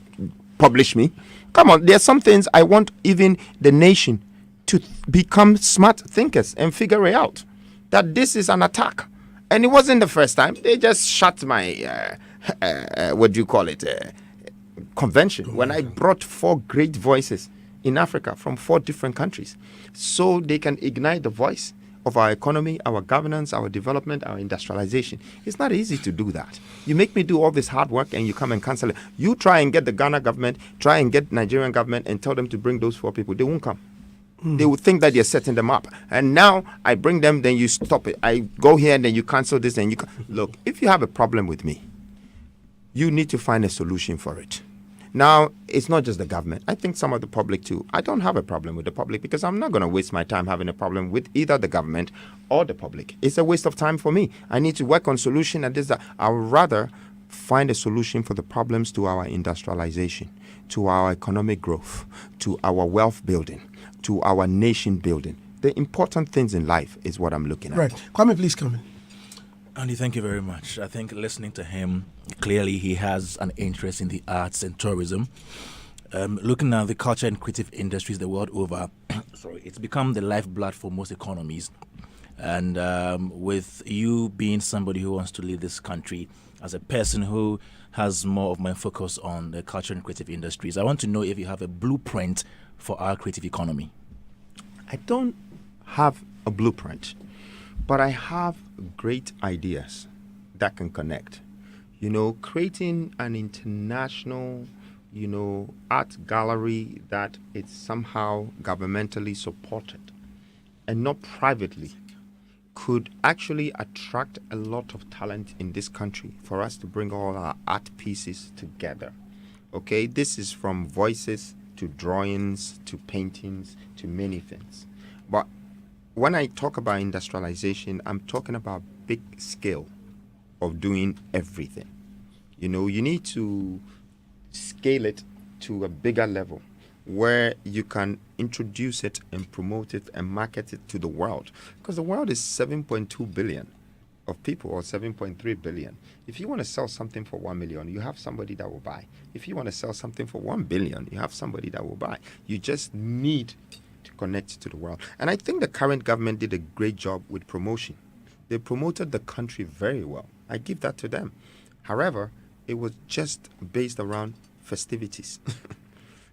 publish me? Come on, there are some things I want even the nation to become smart thinkers and figure it out. That this is an attack. And it wasn't the first time. They just shut my, convention. When I brought 4 great voices in Africa from 4 different countries. So they can ignite the voice of our economy, our governance, our development, our industrialization. It's not easy to do that. You make me do all this hard work and you come and cancel it. You try and get the Ghana government, try and get Nigerian government and tell them to bring those 4 people. They won't come. They would think that you're setting them up. And now I bring them, then you stop it. I go here and then you cancel this and you look, if you have a problem with me, you need to find a solution for it. Now, it's not just the government. I think some of the public too. I don't have a problem with the public because I'm not going to waste my time having a problem with either the government or the public. It's a waste of time for me. I need to work on solution and this. I would rather find a solution for the problems to our industrialization, to our economic growth, to our wealth building, to our nation building. The important things in life is what I'm looking at. Right. Kwame, please come in. Andy, thank you very much. I think listening to him, clearly he has an interest in the arts and tourism. Looking at the culture and creative industries the world over, it's become the lifeblood for most economies. And with you being somebody who wants to lead this country, as a person who has more of my focus on the culture and creative industries, I want to know if you have a blueprint for our creative economy. I don't have a blueprint, but I have great ideas that can connect. Creating an international, art gallery that is somehow governmentally supported and not privately could actually attract a lot of talent in this country for us to bring all our art pieces together. Okay, this is from voices to drawings to paintings to many things. But when I talk about industrialization, I'm talking about big scale of doing everything. You need to scale it to a bigger level where you can introduce it and promote it and market it to the world. Because the world is 7.2 billion of people, or 7.3 billion. If you want to sell something for 1 million, you have somebody that will buy. If you want to sell something for 1 billion, you have somebody that will buy. You just need to connect to the world. And I think the current government did a great job with promotion. They promoted the country very well. I give that to them. However, it was just based around festivities.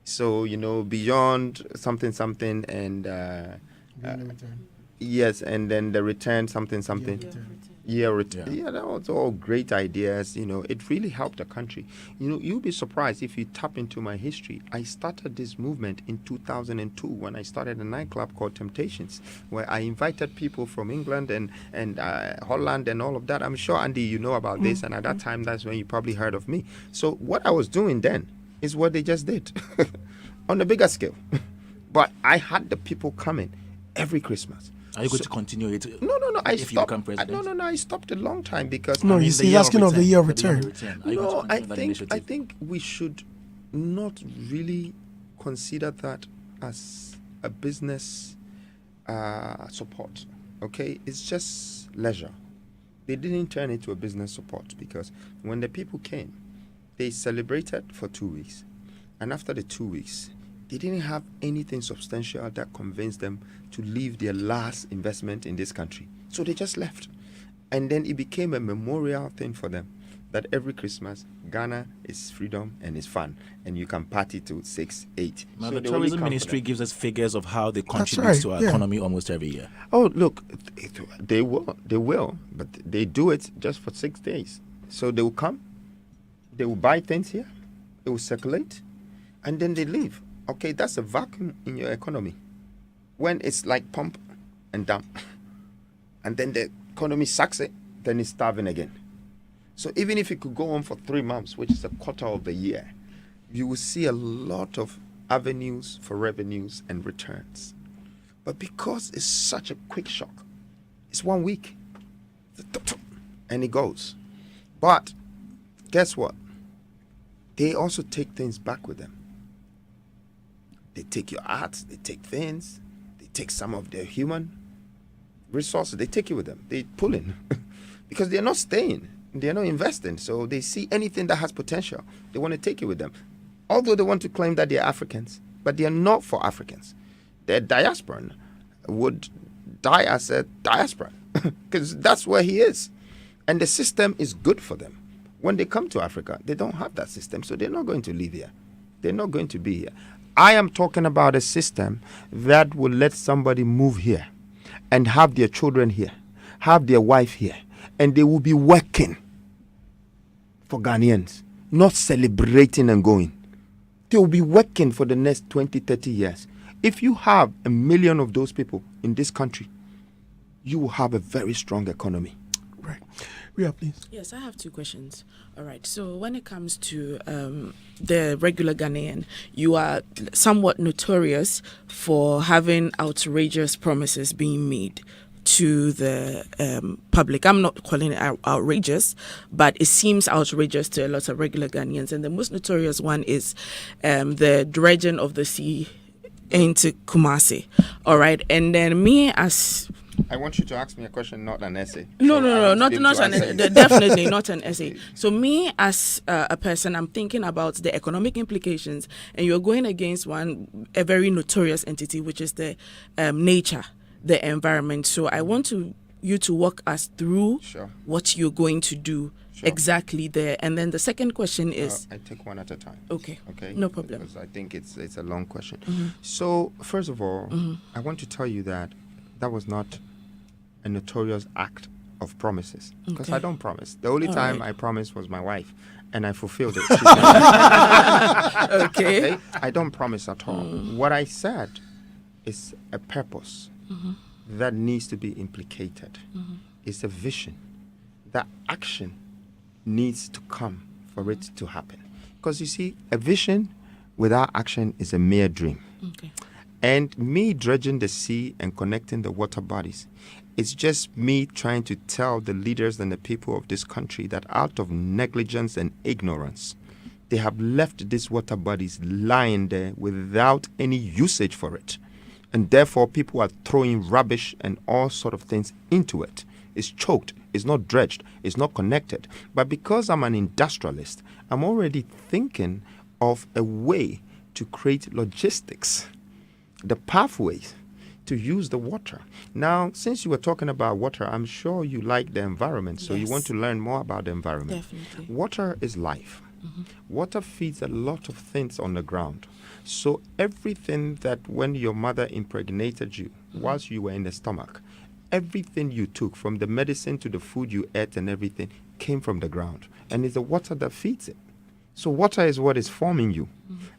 So, beyond something and yes, and then the return something. Yeah, that was all great ideas. It really helped the country. You'll be surprised if you tap into my history. I started this movement in 2002 when I started a nightclub called Temptations, where I invited people from England and Holland and all of that. I'm sure, Andy, you know about this, and at that time, that's when you probably heard of me. So what I was doing then is what they just did on a bigger scale. But I had the people coming every Christmas. Are you going to continue it? No. I if stopped. you become president? No. I stopped a long time because. No, he's asking of the year of return. No, I think we should not really consider that as a business support. Okay, it's just leisure. They didn't turn it into a business support because when the people came, they celebrated for 2 weeks, and after the 2 weeks, they didn't have anything substantial that convinced them to leave their last investment in this country. So they just left. And then it became a memorial thing for them that every Christmas, Ghana is freedom and it's fun. And you can party till 6, 8. Now, so the tourism ministry gives us figures of how they contribute right, to our economy almost every year. Oh, look, they will. But they do it just for 6 days. So they will come, they will buy things here, they will circulate, and then they leave. Okay, that's a vacuum in your economy. When it's like pump and dump, and then the economy sucks it, then it's starving again. So even if it could go on for 3 months, which is a quarter of the year, you will see a lot of avenues for revenues and returns. But because it's such a quick shock, it's 1 week, and it goes. But guess what? They also take things back with them. They take your art, they take things, they take some of their human resources, they take it with them. They pull in because they're not staying, they're not investing. So they see anything that has potential, they want to take it with them. Although they want to claim that they're Africans, but they are not for Africans. Their diasporan would die as a diasporan because that's where he is. And the system is good for them. When they come to Africa, they don't have that system, so they're not going to live here. They're not going to be here. I am talking about a system that will let somebody move here and have their children here, have their wife here, and they will be working for Ghanaians, not celebrating and going. They will be working for the next 20, 30 years. If you have 1 million of those people in this country, you will have a very strong economy. Right. Ria, please. Yes, I have 2 questions. All right. So when it comes to the regular Ghanaian, you are somewhat notorious for having outrageous promises being made to the public. I'm not calling it outrageous, but it seems outrageous to a lot of regular Ghanaians. And the most notorious one is the dredging of the sea into Kumasi. All right. And then me as... I want you to ask me a question, not an essay. No, not an essay. Definitely not an essay. So me as a person, I'm thinking about the economic implications, and you're going against a very notorious entity, which is the nature, the environment. So I want you to walk us through what you're going to do exactly there. And then the second question is... I take one at a time. Okay. Okay. No problem. Because I think it's a long question. So first of all, I want to tell you that was not a notorious act of promises, because I don't promise. The only time I promised was my wife, and I fulfilled it. Okay. I don't promise at all. What I said is a purpose that needs to be implicated. It's a vision. That action needs to come for it to happen. Because you see, a vision without action is a mere dream. Okay. And me dredging the sea and connecting the water bodies, it's just me trying to tell the leaders and the people of this country that out of negligence and ignorance, they have left these water bodies lying there without any usage for it. And therefore, people are throwing rubbish and all sort of things into it. It's choked, it's not dredged, it's not connected. But because I'm an industrialist, I'm already thinking of a way to create logistics, the pathways to use the water. Now, since you were talking about water, I'm sure you like the environment, so you want to learn more about the environment. Definitely. Water is life. Water feeds a lot of things on the ground. So everything that when your mother impregnated you, whilst you were in the stomach, everything you took, from the medicine to the food you ate and everything, came from the ground. And it's the water that feeds it. So water is what is forming you.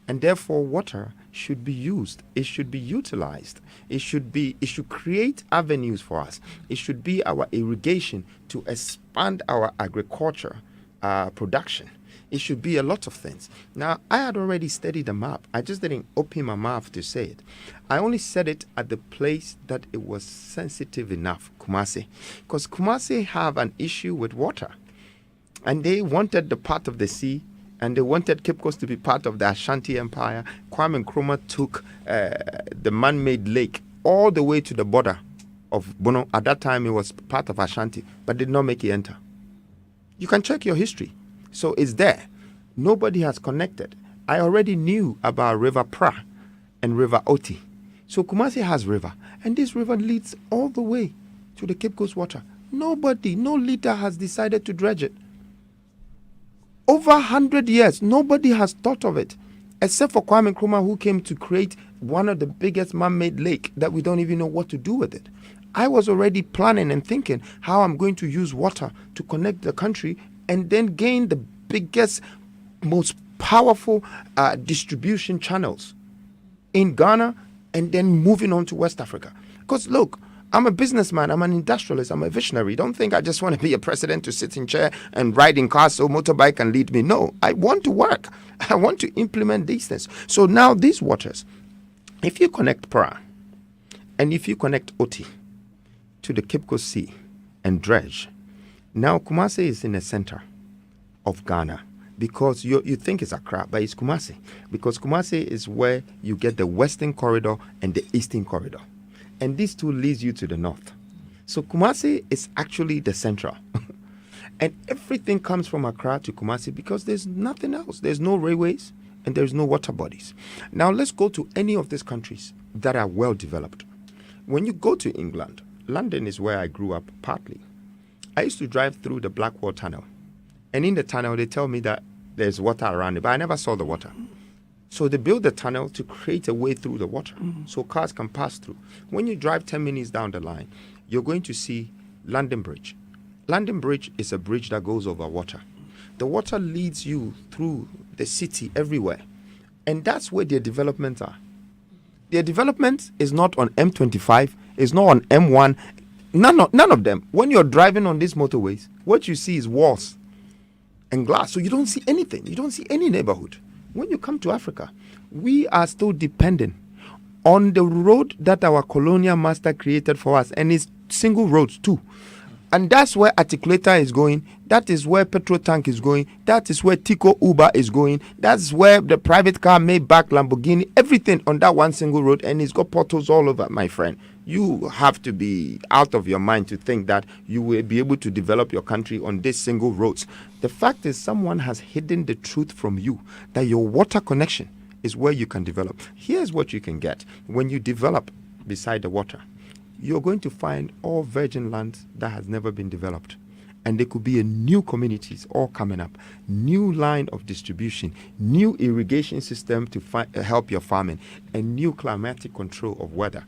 And therefore water should be used. It should be utilized. It should create avenues for us. It should be our irrigation to expand our agriculture production. It should be a lot of things. Now, I had already studied the map. I just didn't open my mouth to say it. I only said it at the place that it was sensitive enough, Kumasi. Because Kumasi have an issue with water. And they wanted the part of the sea, and they wanted Cape Coast to be part of the Ashanti Empire. Kwame Nkrumah took the man-made lake all the way to the border of Bono. At that time, it was part of Ashanti, but did not make it enter. You can check your history. So it's there. Nobody has connected. I already knew about River Pra and River Oti. So Kumasi has river, and this river leads all the way to the Cape Coast water. No leader has decided to dredge it. Over 100 years, nobody has thought of it, except for Kwame Nkrumah, who came to create one of the biggest man-made lake that we don't even know what to do with it. I was already planning and thinking how I'm going to use water to connect the country and then gain the biggest, most powerful distribution channels in Ghana and then moving on to West Africa. Because look, I'm a businessman, I'm an industrialist, I'm a visionary. Don't think I just want to be a president to sit in chair and ride in cars so motorbike can lead me. No, I want to work. I want to implement these things. So now these waters, if you connect Pra and if you connect Oti to the Cape Coast Sea and dredge, now Kumasi is in the center of Ghana, because you think it's Accra, but it's Kumasi, because Kumasi is where you get the western corridor and the eastern corridor, and these two leads you to the north. So Kumasi is actually the central and everything comes from Accra to Kumasi because there's nothing else. There's no railways and there's no water bodies. Now let's go to any of these countries that are well developed. When you go to England, London is where I grew up partly. I used to drive through the Blackwall Tunnel. And in the tunnel, they tell me that there's water around it, but I never saw the water. So they built the tunnel to create a way through the water so cars can pass through. When you drive 10 minutes down the line, you're going to see London Bridge. London Bridge is a bridge that goes over water. The water leads you through the city everywhere. And that's where their developments are. Their development is not on M25, it's not on M1, none of them. When you're driving on these motorways, what you see is walls and glass. So you don't see anything. You don't see any neighborhood. When you come to Africa, we are still dependent on the road that our colonial master created for us, and it's single roads too. And that's where Articulator is going. That is where Petrol Tank is going. That is where Tico Uber is going. That's where the private car Maybach, Lamborghini, everything on that one single road, and it's got potholes all over, my friend. You have to be out of your mind to think that you will be able to develop your country on these single roads. The fact is, someone has hidden the truth from you, that your water connection is where you can develop. Here's what you can get when you develop beside the water. You're going to find all virgin lands that has never been developed. And there could be a new communities all coming up, new line of distribution, new irrigation system to help your farming, and new climatic control of weather,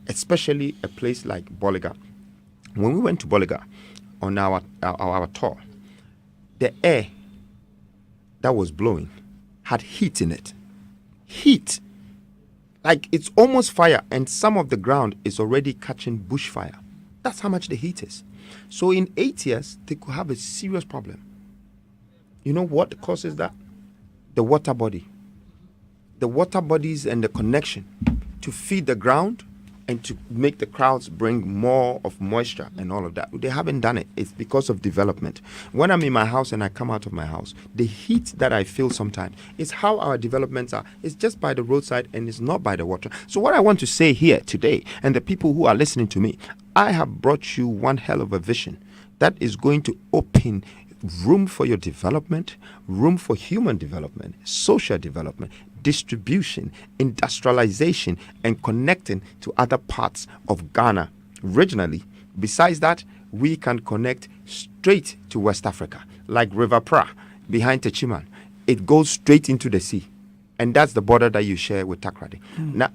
especially a place like Boliga. When we went to Boliga on our tour, the air that was blowing had heat in it. Heat. Like it's almost fire, and some of the ground is already catching bushfire. That's how much the heat is. So in 8 years, they could have a serious problem. You know what causes that? The water body. The water bodies and the connection to feed the ground and to make the clouds bring more of moisture and all of that. They haven't done it. It's because of development. When I'm in my house and I come out of my house, the heat that I feel sometimes is how our developments are. It's just by the roadside and it's not by the water. So what I want to say here today, and the people who are listening to me, I have brought you one hell of a vision that is going to open room for your development, room for human development, social development, distribution, industrialization, and connecting to other parts of Ghana regionally. Besides that, we can connect straight to West Africa, like River Pra behind Techiman. It goes straight into the sea, and that's the border that you share with Takrady. Now,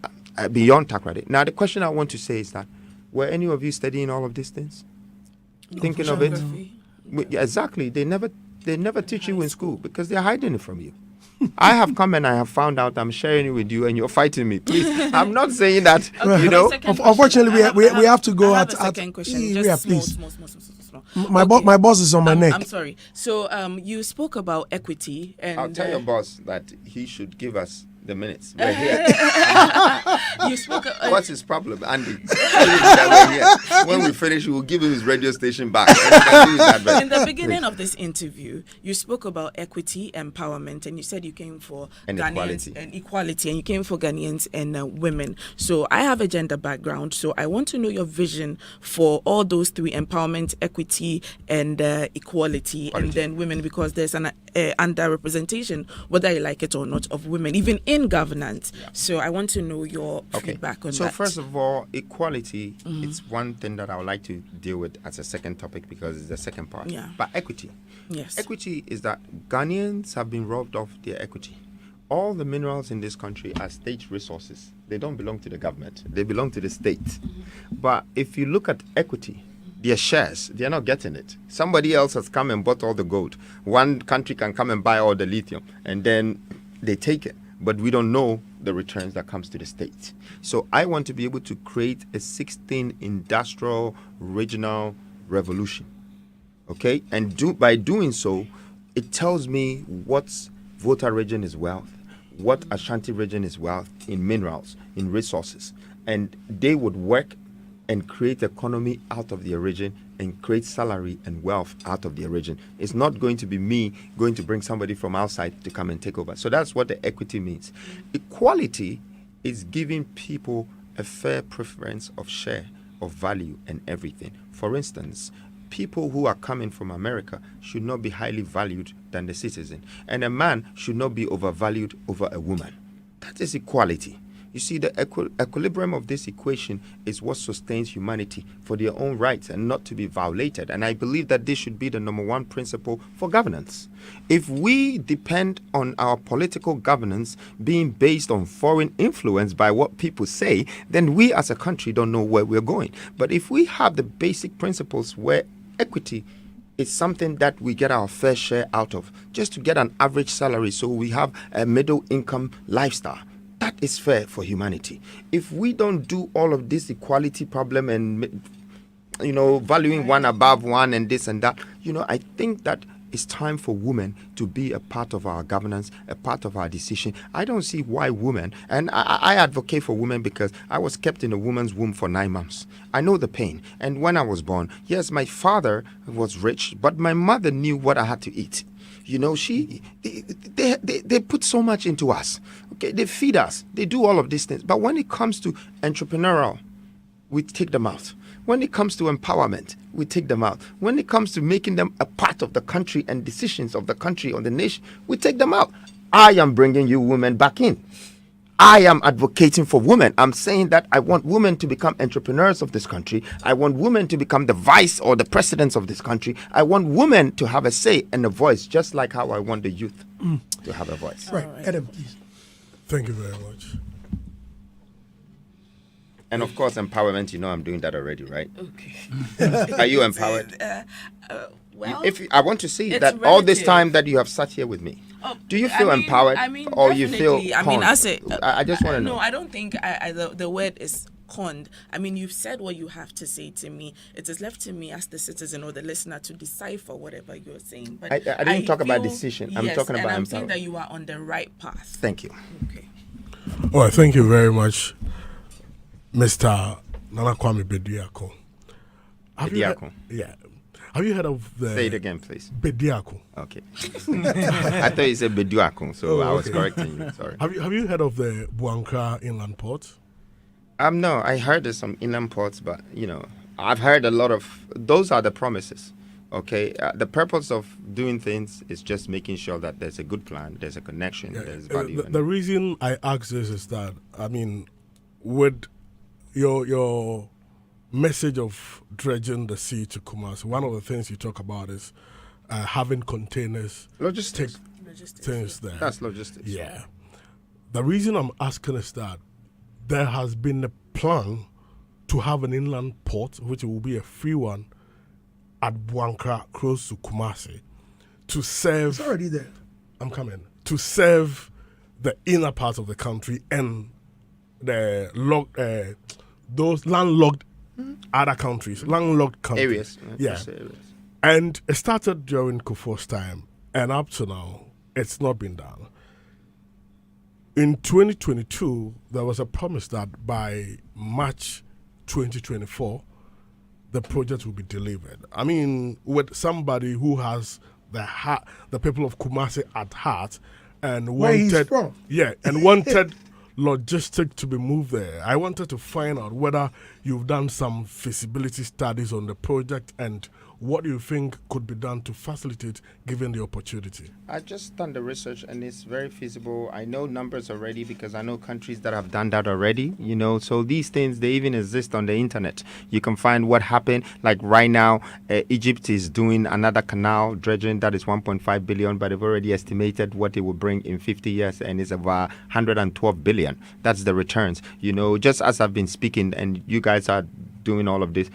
beyond Takrady. Now, the question I want to say is that, were any of you studying all of these things? Thinking of it? Exactly. They never teach you in school because they're hiding it from you. I have come and I have found out. I'm sharing it with you, and you're fighting me. Please, I'm not saying that. You know. Unfortunately, we have to go I at. have a second question. Yeah, Just please. small. My boss is on my neck. I'm sorry. So you spoke about equity, and I'll tell your boss that he should give us the minutes. We're here. you spoke. What's his problem, Andy? We're here. When we finish, we will give him his radio station back. In the beginning of this interview, you spoke about equity, empowerment, and you said you came for Ghanaians and equality, and you came for Ghanaians and women. So I have a gender background, so I want to know your vision for all those three: empowerment, equity, and equality, and then women, because there's an underrepresentation, whether you like it or not, of women, even in governance. Yeah. So I want to know your feedback on that. So first of all, equality is one thing that I would like to deal with as a second topic because it's the second part. Yeah. But equity. Yes. Equity is that Ghanaians have been robbed of their equity. All the minerals in this country are state resources. They don't belong to the government. They belong to the state. But if you look at equity, their shares, they're not getting it. Somebody else has come and bought all the gold. One country can come and buy all the lithium, and then they take it. But we don't know the returns that comes to the state. So I want to be able to create a 16 industrial regional revolution. Okay? And by doing so, it tells me what's Volta region is wealth, what Ashanti region is wealth in minerals, in resources. And they would work and create economy out of the region and create salary and wealth out of the region. It's not going to be me going to bring somebody from outside to come and take over. So that's what the equity means. Equality is giving people a fair preference of share, of value and everything. For instance, people who are coming from America should not be highly valued than the citizen. And a man should not be overvalued over a woman. That is equality. You see, the equilibrium of this equation is what sustains humanity for their own rights and not to be violated. And I believe that this should be the number one principle for governance. If we depend on our political governance being based on foreign influence by what people say, then we as a country don't know where we're going. But if we have the basic principles where equity is something that we get our fair share out of, just to get an average salary so we have a middle income lifestyle, That is fair for humanity. If we don't do all of this equality problem and, valuing one above one and this and that, I think that it's time for women to be a part of our governance, a part of our decision. I don't see why women, and I advocate for women because I was kept in a woman's womb for 9 months. I know the pain. And when I was born, yes, my father was rich, but my mother knew what I had to eat. They put so much into us. Okay, they feed us. They do all of these things. But when it comes to entrepreneurial, we take them out. When it comes to empowerment, we take them out. When it comes to making them a part of the country and decisions of the country or the nation, we take them out. I am bringing you women back in. I am advocating for women. I'm saying that I want women to become entrepreneurs of this country. I want women to become the vice or the presidents of this country. I want women to have a say and a voice, just like how I want the youth to have a voice. Right. Adam, please. Thank you very much. And of course, empowerment, I'm doing that already, right? Okay. Are you empowered? Well, If I want to see it's that all this relative. time that you have sat here with me, do you feel empowered or you feel definitely. conned? I just want to know. No, I don't think the word is conned. I mean, you've said what you have to say to me. It is left to me as the citizen or the listener to decipher whatever you're saying. But I didn't talk about decision. I'm talking about I'm saying empowerment. that you are on the right path. Thank you. Okay. All right, thank you very much, Mr. Nana Kwame Bediako. Bediako. Have you heard of the... Say it again, please. Bediako. Okay. I thought you said Bediako, so I was okay. correcting you. Sorry. Have you heard of the Buankra inland port? No, I heard there's some inland ports, but, I've heard a lot of... Those are the promises, okay? The purpose of doing things is just making sure that there's a good plan, there's a connection, there's value. The reason I ask this is that, with your message of dredging the sea to Kumasi, one of the things you talk about is having containers Logistics. things there. That's logistics. Yeah. The reason I'm asking is that there has been a plan to have an inland port, which will be a free one, at Buankra, close to Kumasi, to serve... It's already there. I'm coming. To serve the inner part of the country and the those landlocked other countries, landlocked countries. Areas. Yeah. And it started during Kufuor's time, and up to now, it's not been done. In 2022, there was a promise that by March 2024, the project will be delivered. With somebody who has the people of Kumasi at heart, and Where he's from. And wanted logistic to be moved there. I wanted to find out whether you've done some feasibility studies on the project and what you think could be done to facilitate given the opportunity. I just done the research and it's very feasible. I know numbers already because I know countries that have done that already, so these things, they even exist on the internet. You can find what happened. Like right now, Egypt is doing another canal dredging that is 1.5 billion, but they've already estimated what it will bring in 50 years and it's about 112 billion. That's the returns. Just as I've been speaking and you guys are doing all of this,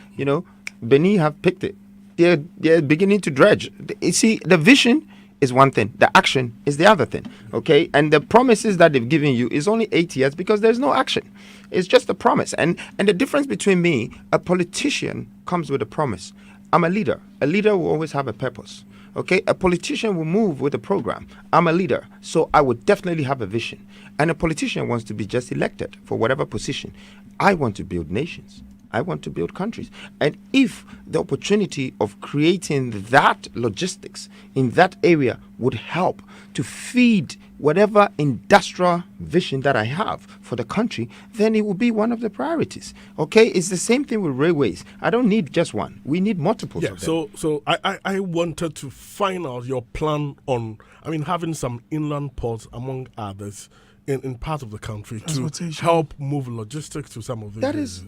Benin have picked it. They're beginning to dredge. You see, the vision is one thing. The action is the other thing. Okay? And the promises that they've given you is only 8 years because there's no action. It's just a promise. And the difference between me, a politician comes with a promise. I'm a leader. A leader will always have a purpose. Okay? A politician will move with a program. I'm a leader. So I would definitely have a vision. And a politician wants to be just elected for whatever position. I want to build nations. I want to build countries. And if the opportunity of creating that logistics in that area would help to feed whatever industrial vision that I have for the country, then it will be one of the priorities. Okay? It's the same thing with railways. I don't need just one. We need multiples of them. So I wanted to find out your plan on, having some inland ports among others in part of the country to help move logistics to some of the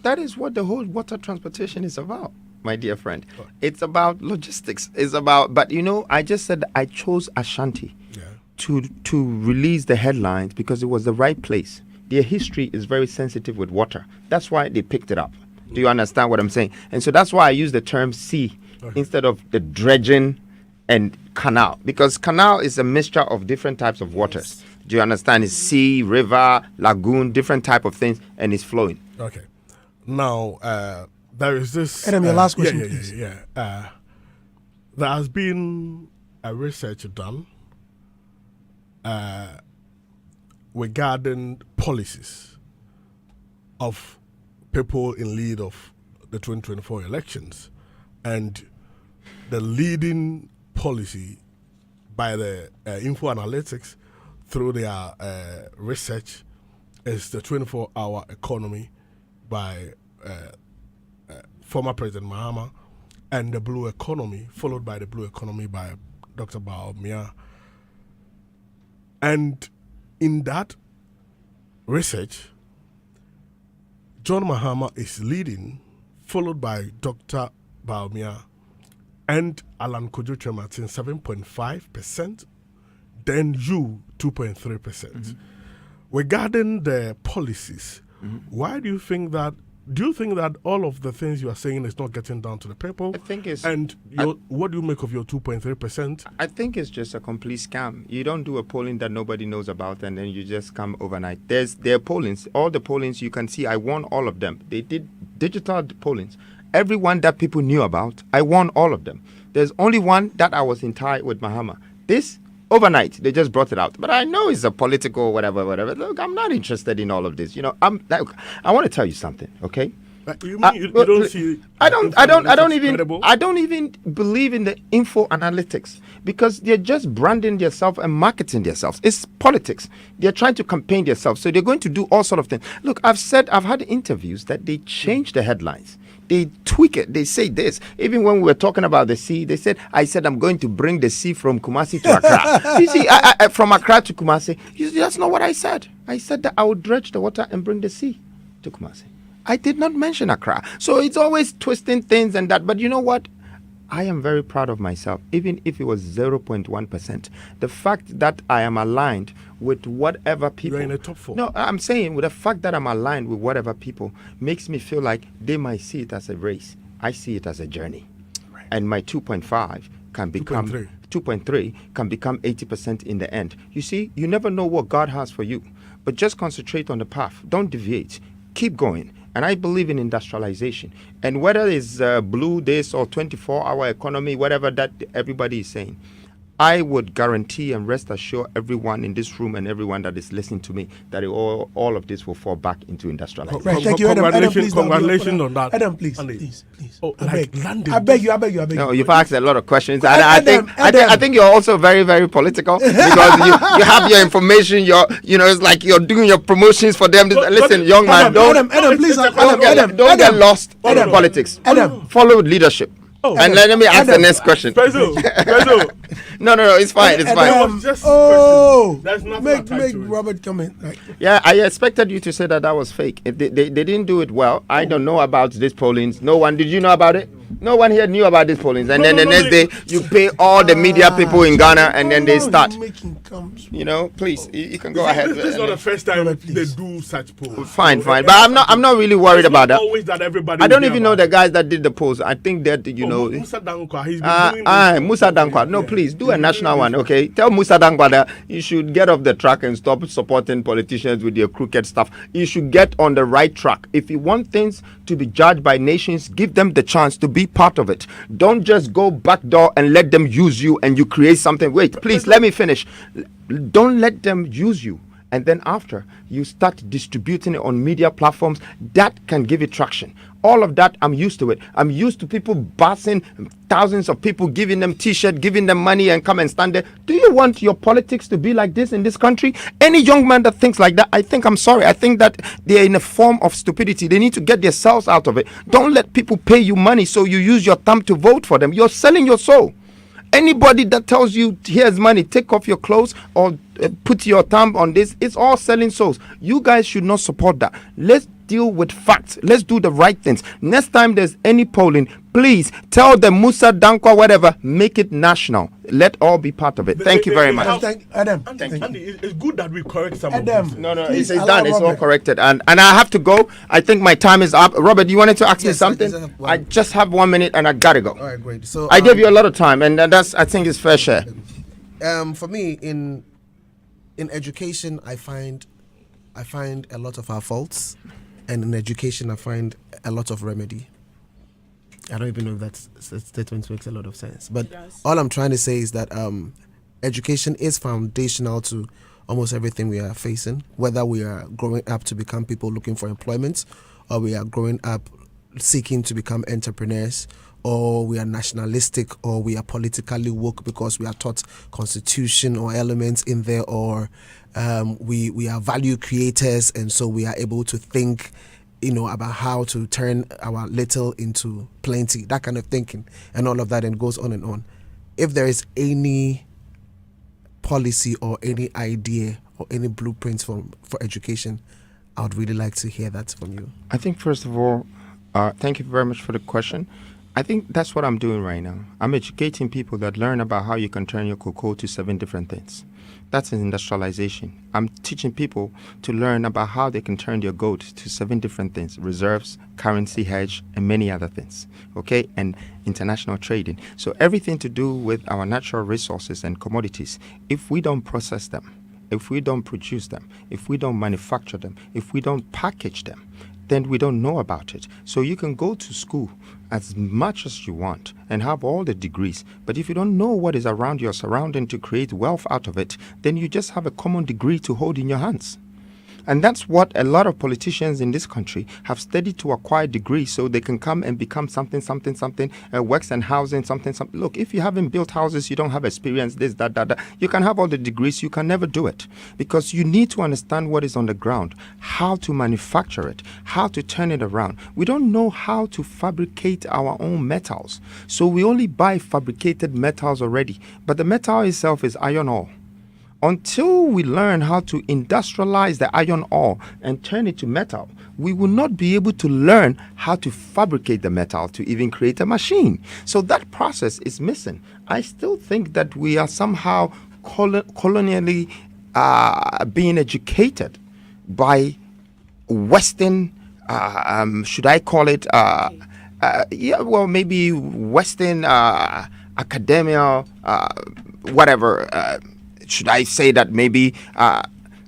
that is what the whole water transportation is about, my dear friend. It's about logistics. But I just said I chose Ashanti to release the headlines because it was the right place. Their history is very sensitive with water. That's why they picked it up. Do you understand what I'm saying? And so that's why I use the term sea instead of the dredging and canal, because canal is a mixture of different types of waters. Do you understand? It's sea, river, lagoon, different type of things, and it's flowing. Okay. Now, there is this. Adam, your last question, please. There has been a research done regarding policies of people in lead of the 2024 elections, and the leading policy by the Info Analytics through their research is the 24-hour economy by former President Mahama, and the blue economy, followed by the blue economy by Dr. Bawumia. And in that research, John Mahama is leading, followed by Dr. Bawumia and Alan Kojo Martin, 7.5%, then you, 2.3%. Regarding the policies, why do you think that? Do you think that all of the things you are saying is not getting down to the people? I think it's. And what do you make of your 2.3%? I think it's just a complete scam. You don't do a polling that nobody knows about, and then you just come overnight. There are pollings. All the pollings you can see, I won all of them. They did digital pollings. Everyone that people knew about, I won all of them. There's only one that I was in tie with Mahama. This, overnight, they just brought it out. But I know it's a political whatever. Look, I'm not interested in all of this. I want to tell you something, okay? You mean you don't see? I don't even believe in the info analytics, because they're just branding themselves and marketing themselves. It's politics. They're trying to campaign themselves, so they're going to do all sort of things. Look, I've had interviews that they change the headlines. They tweak it. They say this. Even when we were talking about the sea, I said I'm going to bring the sea from Kumasi to Accra. You see, from Accra to Kumasi. You see, that's not what I said. I said that I would dredge the water and bring the sea to Kumasi. I did not mention Accra. So it's always twisting things and that. But you know what? I am very proud of myself, even if it was 0.1%. The fact that I am aligned with whatever people... You're in the top 4. No, I'm saying with the fact that I'm aligned with whatever people makes me feel like they might see it as a race. I see it as a journey. Right. And my 2.5 can become... 2.3 can become 80% in the end. You see, you never know what God has for you. But just concentrate on the path. Don't deviate. Keep going. And I believe in industrialization. And whether it's blue this or 24-hour economy, whatever that everybody is saying, I would guarantee and rest assured everyone in this room and everyone that is listening to me that all of this will fall back into industrialization. Right, thank you, Adam. Congratulations on that. Adam, please. Oh, I beg you. No, you've asked a lot of questions. I think you're also very, very political, because you have your information. It's like you're doing your promotions for them. Listen, young man, don't get lost in politics. Adam, follow leadership. Oh, and let me ask the next question. Prezo. No, it's fine. It's fine. Make Robert come in. Yeah, I expected you to say that was fake. They didn't do it well. I don't know about these pollings. No one. Did you know about it? No one here knew about these pollings. And then the next day, you pay all the media people in Ghana, and then they start. Please, you can go ahead. This is not the first time they do such polls. Fine. But I'm not really worried about that. Always that everybody. I don't even know the guys that did the polls. I think that Musa Dankwa. He's been doing Musa Dankwa. No, please do a national one, okay? Tell Musa Dankwa that you should get off the track and stop supporting politicians with their crooked stuff. You should get on the right track. If you want things to be judged by nations, give them the chance to be part of it. Don't just go backdoor and let them use you and you create something. Wait, please, let me finish. Don't let them use you. And then after, you start distributing it on media platforms that can give it traction. All of that, I'm used to it. I'm used to people busing, thousands of people giving them T-shirt, giving them money and come and stand there. Do you want your politics to be like this in this country? Any young man that thinks like that, I think that they're in a form of stupidity. They need to get themselves out of it. Don't let people pay you money so you use your thumb to vote for them. You're selling your soul. Anybody that tells you, here's money, take off your clothes or put your thumb on this, it's all selling souls. You guys should not support that. Let's deal with facts. Let's do the right things. Next time there's any polling, please tell them Musa Dankwa, whatever, make it national. Let all be part of it. Thank you very much. Adam, it's good that we correct some of Adam, this. No, it's done. It's all corrected. And I have to go. I think my time is up. Robert, you wanted to ask me something? I just have 1 minute and I gotta go. All right, great. So I gave you a lot of time, and that's, I think, it's fair share. For me, in in education, I find a lot of our faults, and in education, I find a lot of remedy. I don't even know if that statement makes a lot of sense, but all I'm trying to say is that education is foundational to almost everything we are facing, whether we are growing up to become people looking for employment, or we are growing up seeking to become entrepreneurs, or we are nationalistic, or we are politically woke because we are taught constitution or elements in there, or we are value creators, and so we are able to think, about how to turn our little into plenty, that kind of thinking, and all of that, and goes on and on. If there is any policy or any idea or any blueprints for education, I would really like to hear that from you. I think, first of all, thank you very much for the question. I think that's what I'm doing right now. I'm educating people that learn about how you can turn your cocoa to 7 different things. That's industrialization. I'm teaching people to learn about how they can turn their gold to 7 different things: reserves, currency hedge, and many other things, okay? And international trading. So everything to do with our natural resources and commodities, if we don't process them, if we don't produce them, if we don't manufacture them, if we don't package them, then we don't know about it. So you can go to school as much as you want and have all the degrees, but if you don't know what is around your surrounding to create wealth out of it, then you just have a common degree to hold in your hands. And that's what a lot of politicians in this country have studied to acquire degrees so they can come and become something, works and housing, something. Look, if you haven't built houses, you don't have experience, this, that. You can have all the degrees, you can never do it. Because you need to understand what is on the ground, how to manufacture it, how to turn it around. We don't know how to fabricate our own metals. So we only buy fabricated metals already. But the metal itself is iron ore. Until we learn how to industrialize the iron ore and turn it to metal, we will not be able to learn how to fabricate the metal to even create a machine. So that process is missing. I still think that we are somehow colonially being educated by Western, should I call it, maybe Western academia, whatever. Should I say that maybe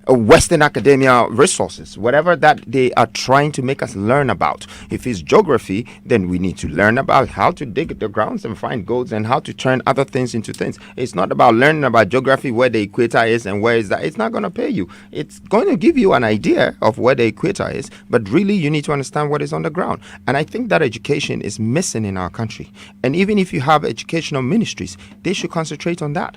Western academia resources, whatever that they are trying to make us learn about. If it's geography, then we need to learn about how to dig the grounds and find golds and how to turn other things into things. It's not about learning about geography, where the equator is and where is that. It's not going to pay you. It's going to give you an idea of where the equator is, but really you need to understand what is on the ground. And I think that education is missing in our country. And even if you have educational ministries, they should concentrate on that.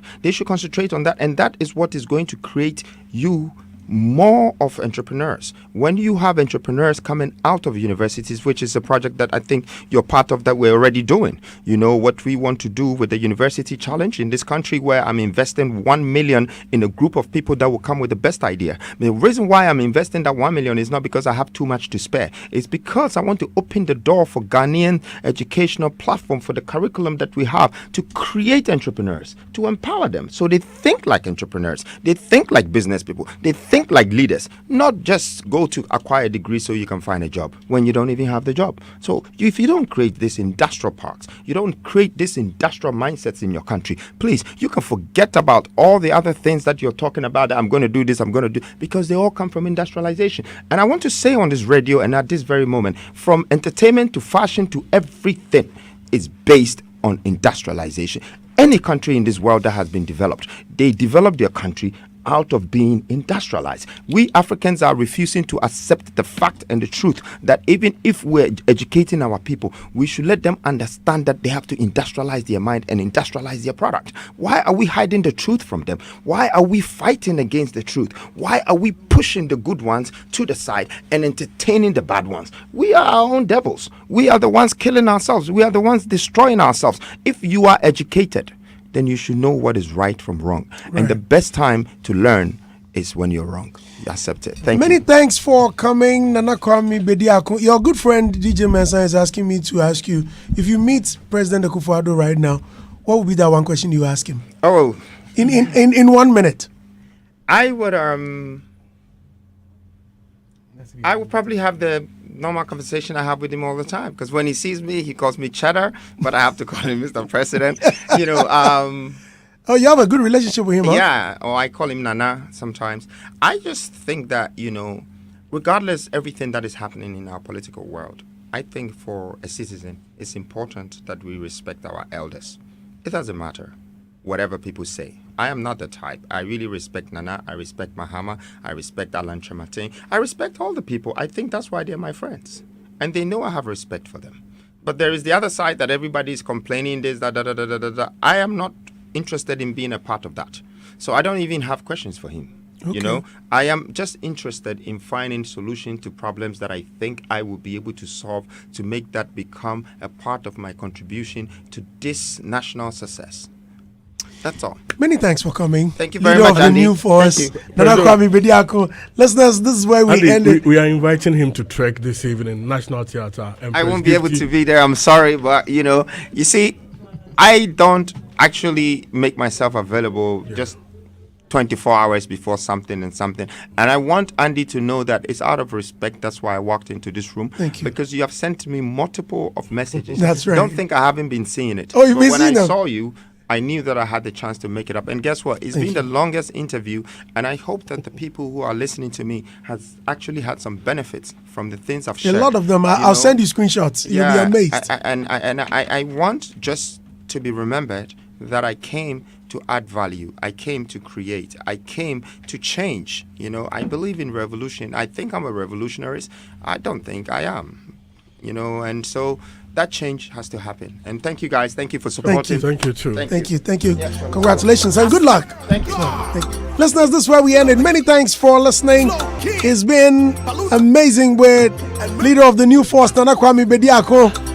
And that is what is going to create you more of entrepreneurs. When you have entrepreneurs coming out of universities, which is a project that I think you're part of, that we're already doing. You know what we want to do with the university challenge in this country, where I'm investing 1 million in a group of people that will come with the best idea. The reason why I'm investing that 1 million is not because I have too much to spare. It's because I want to open the door for Ghanaian educational platform, for the curriculum that we have, to create entrepreneurs, to empower them so they think like entrepreneurs, they think like business people, they think like leaders, not just go to acquire a degree so you can find a job when you don't even have the job. So if you don't create these industrial parks, you don't create these industrial mindsets in your country, please, you can forget about all the other things that you're talking about. I'm going to do this, I'm going to do, because they all come from industrialization. And I want to say on this radio and at this very moment, from entertainment to fashion to everything is based on industrialization. Any country in this world that has been developed, they developed their country out of being industrialized. We Africans are refusing to accept the fact and the truth that even if we're educating our people, we should let them understand that they have to industrialize their mind and industrialize their product. Why are we hiding the truth from them? Why are we fighting against the truth? Why are we pushing the good ones to the side and entertaining the bad ones? We are our own devils. We are the ones killing ourselves. We are the ones destroying ourselves. If you are educated, then you should know what is right from wrong. Right. And the best time to learn is when you're wrong. You accept it. Many thanks for coming, Nana Kwame Bediako. Your good friend DJ Mensah is asking me to ask you, if you meet President Akufo-Addo right now, what would be that one question you ask him? Oh, in 1 minute. I would probably have the normal conversation I have with him all the time, because when he sees me, he calls me Cheddar, but I have to call him Mr. President. Oh, you have a good relationship with him, huh? Yeah, or I call him Nana sometimes. I just think that, regardless everything that is happening in our political world, I think for a citizen, it's important that we respect our elders. It doesn't matter whatever people say. I am not the type. I really respect Nana. I respect Mahama. I respect Alan Chematin. I respect all the people. I think that's why they're my friends. And they know I have respect for them. But there is the other side that everybody is complaining this, da. I am not interested in being a part of that. So I don't even have questions for him. Okay. I am just interested in finding solutions to problems that I think I will be able to solve to make that become a part of my contribution to this national success. That's all. Many thanks for coming. Thank you very Leader much, of the Andy. new force, Thank you. Nana Kwame Bediako. Listeners, this is where we Andy, ended. we are inviting him to Trek this evening, National Theatre. I won't be able to be there. I'm sorry, but you see, I don't actually make myself available just 24 hours before something. And I want Andy to know that it's out of respect. That's why I walked into this room. Thank you. Because you have sent me multiple of messages. That's right. Don't think I haven't been seeing it. Oh, you've been when seeing I them. saw you, I knew that I had the chance to make it up. And guess what? It's been the longest interview, and I hope that the people who are listening to me has actually had some benefits from the things I've shared. A lot of them. I'll send you screenshots. You'll be amazed. I want just to be remembered that I came to add value. I came to create. I came to change. I believe in revolution. I think I'm a revolutionary. I don't think I am. And so that change has to happen. And thank you guys. Thank you for supporting. Thank you too. Thank you. Congratulations and good luck. Thank you. Listeners, this is where we ended. Many thanks for listening. It's been amazing with leader of the new force, Nana Kwame Bediako.